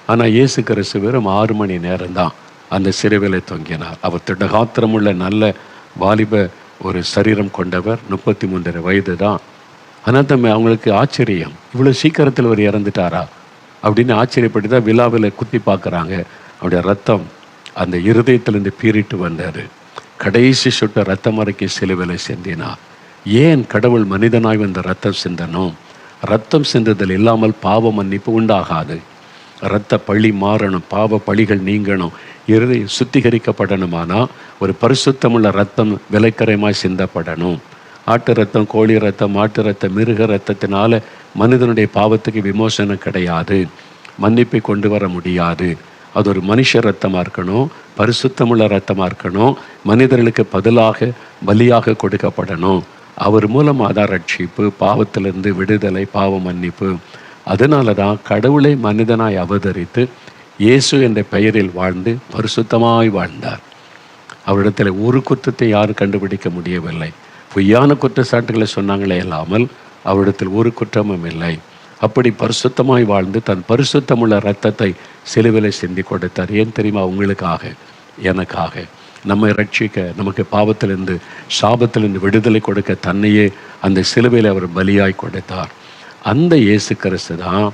ஆனால் இயேசு கிறிஸ்து வெறும் 6 மணி நேரம்தான் அந்த சிலுவையில் தொங்கினார். அவர் திடகாத்திரமுள்ள நல்ல வாலிப ஒரு சரீரம் கொண்டவர், 33 வயது தான். ஆனால் அவங்களுக்கு ஆச்சரியம், இவ்வளோ சீக்கிரத்தில் அவர் இறந்துட்டாரா அப்படின்னு ஆச்சரியப்பட்டு தான் விழாவில் குத்தி பார்க்குறாங்க. அவருடைய ரத்தம் அந்த இருதயத்திலிருந்து பீறிட்டு வந்தார். கடைசி சொட்ட ரத்தம் வரைக்கும் சிலுவையில் சிந்தினார். ஏன் கடவுள் மனிதனாய் வந்த ரத்தம் சிந்தனும்? ரத்தம் சிந்துதல் இல்லாமல் பாவ மன்னிப்பு உண்டாகாது. இரத்த பழி மாறணும், பாவ பழிகள் நீங்கணும், இருதயம் சுத்திகரிக்கப்படணுமானா ஒரு பரிசுத்தமுள்ள ரத்தம் விலைக்கரைமாய் சிந்தப்படணும். ஆட்டு ரத்தம், கோழி ரத்தம், மாட்டு ரத்தம், மிருக ரத்தத்தினால மனிதனுடைய பாவத்துக்கு விமோசனம் கிடையாது, மன்னிப்பை கொண்டு வர முடியாது. அது ஒரு மனுஷ ரத்தமாக இருக்கணும், பரிசுத்தமுள்ள ரத்தமாக இருக்கணும், மனிதர்களுக்கு பதிலாக பலியாக கொடுக்கப்படணும். அவர் மூலமாக தான் ரட்சிப்பு, பாவத்திலிருந்து விடுதலை, பாவ மன்னிப்பு. அதனால தான் கடவுளை மனிதனாய் அவதரித்து இயேசு என்ற பெயரில் வாழ்ந்து பரிசுத்தமாய் வாழ்ந்தார். அவரிடத்தில் ஒரு குற்றத்தை யாரும் கண்டுபிடிக்க முடியவில்லை. பொய்யான குற்றச்சாட்டுகளை சொன்னாங்களே இல்லாமல் அவரிடத்தில் ஒரு குற்றமும் இல்லை. அப்படி பரிசுத்தமாய் வாழ்ந்து தன் பரிசுத்தமுள்ள இரத்தத்தை சிலுவையில் சிந்தி கொடுத்தார். ஏன் தெரியுமா? உங்களுக்காக, எனக்காக, நம்மை ரட்சிக்க, நமக்கு பாவத்திலிருந்து சாபத்திலிருந்து விடுதலை கொடுக்க தன்னையே அந்த சிலுவையில் அவர் பலியாய் கொடுத்தார். அந்த இயேசு கிறிஸ்து தான்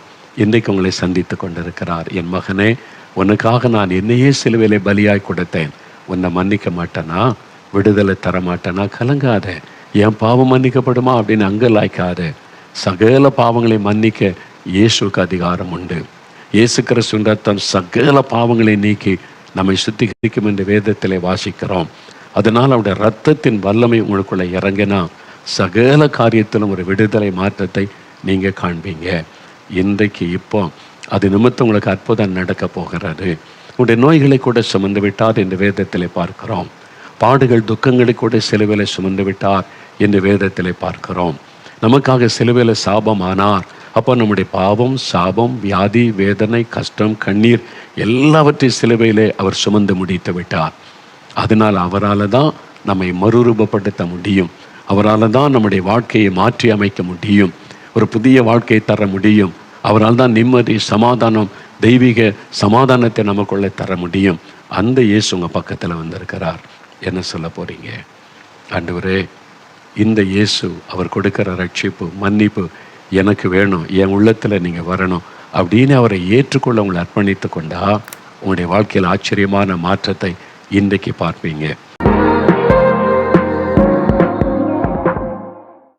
இன்றைக்கு உங்களை சந்தித்து கொண்டிருக்கிறார். என் மகனே, உனக்காக நான் என்னையே சிலுவையிலே பலியாய் கொடுத்தேன், உன்னை மன்னிக்க மாட்டேனா, விடுதலை தர மாட்டேனா, கலங்காத. என் பாவம் மன்னிக்கப்படுமா அப்படின்னு அங்கலாய்க்காத. சகல பாவங்களை மன்னிக்க இயேசுக்கு அதிகாரம் உண்டு. இயேசு கிறிஸ்துவின் ரத்தம் சகல பாவங்களை நீக்கி நம்மை சுத்திகரிக்கும் என்று வேதத்திலே வாசிக்கிறோம். அதனால் அவருடைய இரத்தத்தின் வல்லமை உங்களுக்குள்ள இறங்கினா சகல காரியத்திலும் ஒரு விடுதலை மாற்றத்தை நீங்கள் காண்பீங்க. இன்றைக்கு இப்போ அது நிமித்தம் உங்களுக்கு அற்புதம் நடக்க போகிறது. உங்களுடைய நோய்களை கூட சுமந்து விட்டார் என்று வேதத்திலே பார்க்கிறோம். பாடுகள் துக்கங்களை கூட சிலுவையில் சுமந்து விட்டார் என்று வேதத்திலே பார்க்கிறோம். நமக்காக சிலுவையில் சாபம் ஆனார். அப்போ நம்முடைய பாவம், சாபம், வியாதி, வேதனை, கஷ்டம், கண்ணீர் எல்லாவற்றையும் சிலுவையிலே அவர் சுமந்து முடித்து விட்டார். அதனால் அவரால் தான் நம்மை மறுரூபப்படுத்த முடியும். அவரால் தான் நம்முடைய வாழ்க்கையை மாற்றி அமைக்க முடியும், ஒரு புதிய வாழ்க்கையை தர முடியும். அவரால் தான் நிம்மதி, சமாதானம், தெய்வீக சமாதானத்தை நமக்குள்ளே தர முடியும். அந்த இயேசு உங்கள் பக்கத்தில் வந்திருக்கிறார். என்ன சொல்ல போகிறீங்க? ஆண்டவரே, இந்த இயேசு அவர் கொடுக்கிற ரட்சிப்பு, மன்னிப்பு எனக்கு வேணும், என் உள்ளத்தில் நீங்கள் வரணும் அப்படின்னு அவரை ஏற்றுக்கொள்ள உங்களை அர்ப்பணித்து கொண்டா உங்களுடைய வாழ்க்கையில் ஆச்சரியமான மாற்றத்தை இன்றைக்கு பார்ப்பீங்க.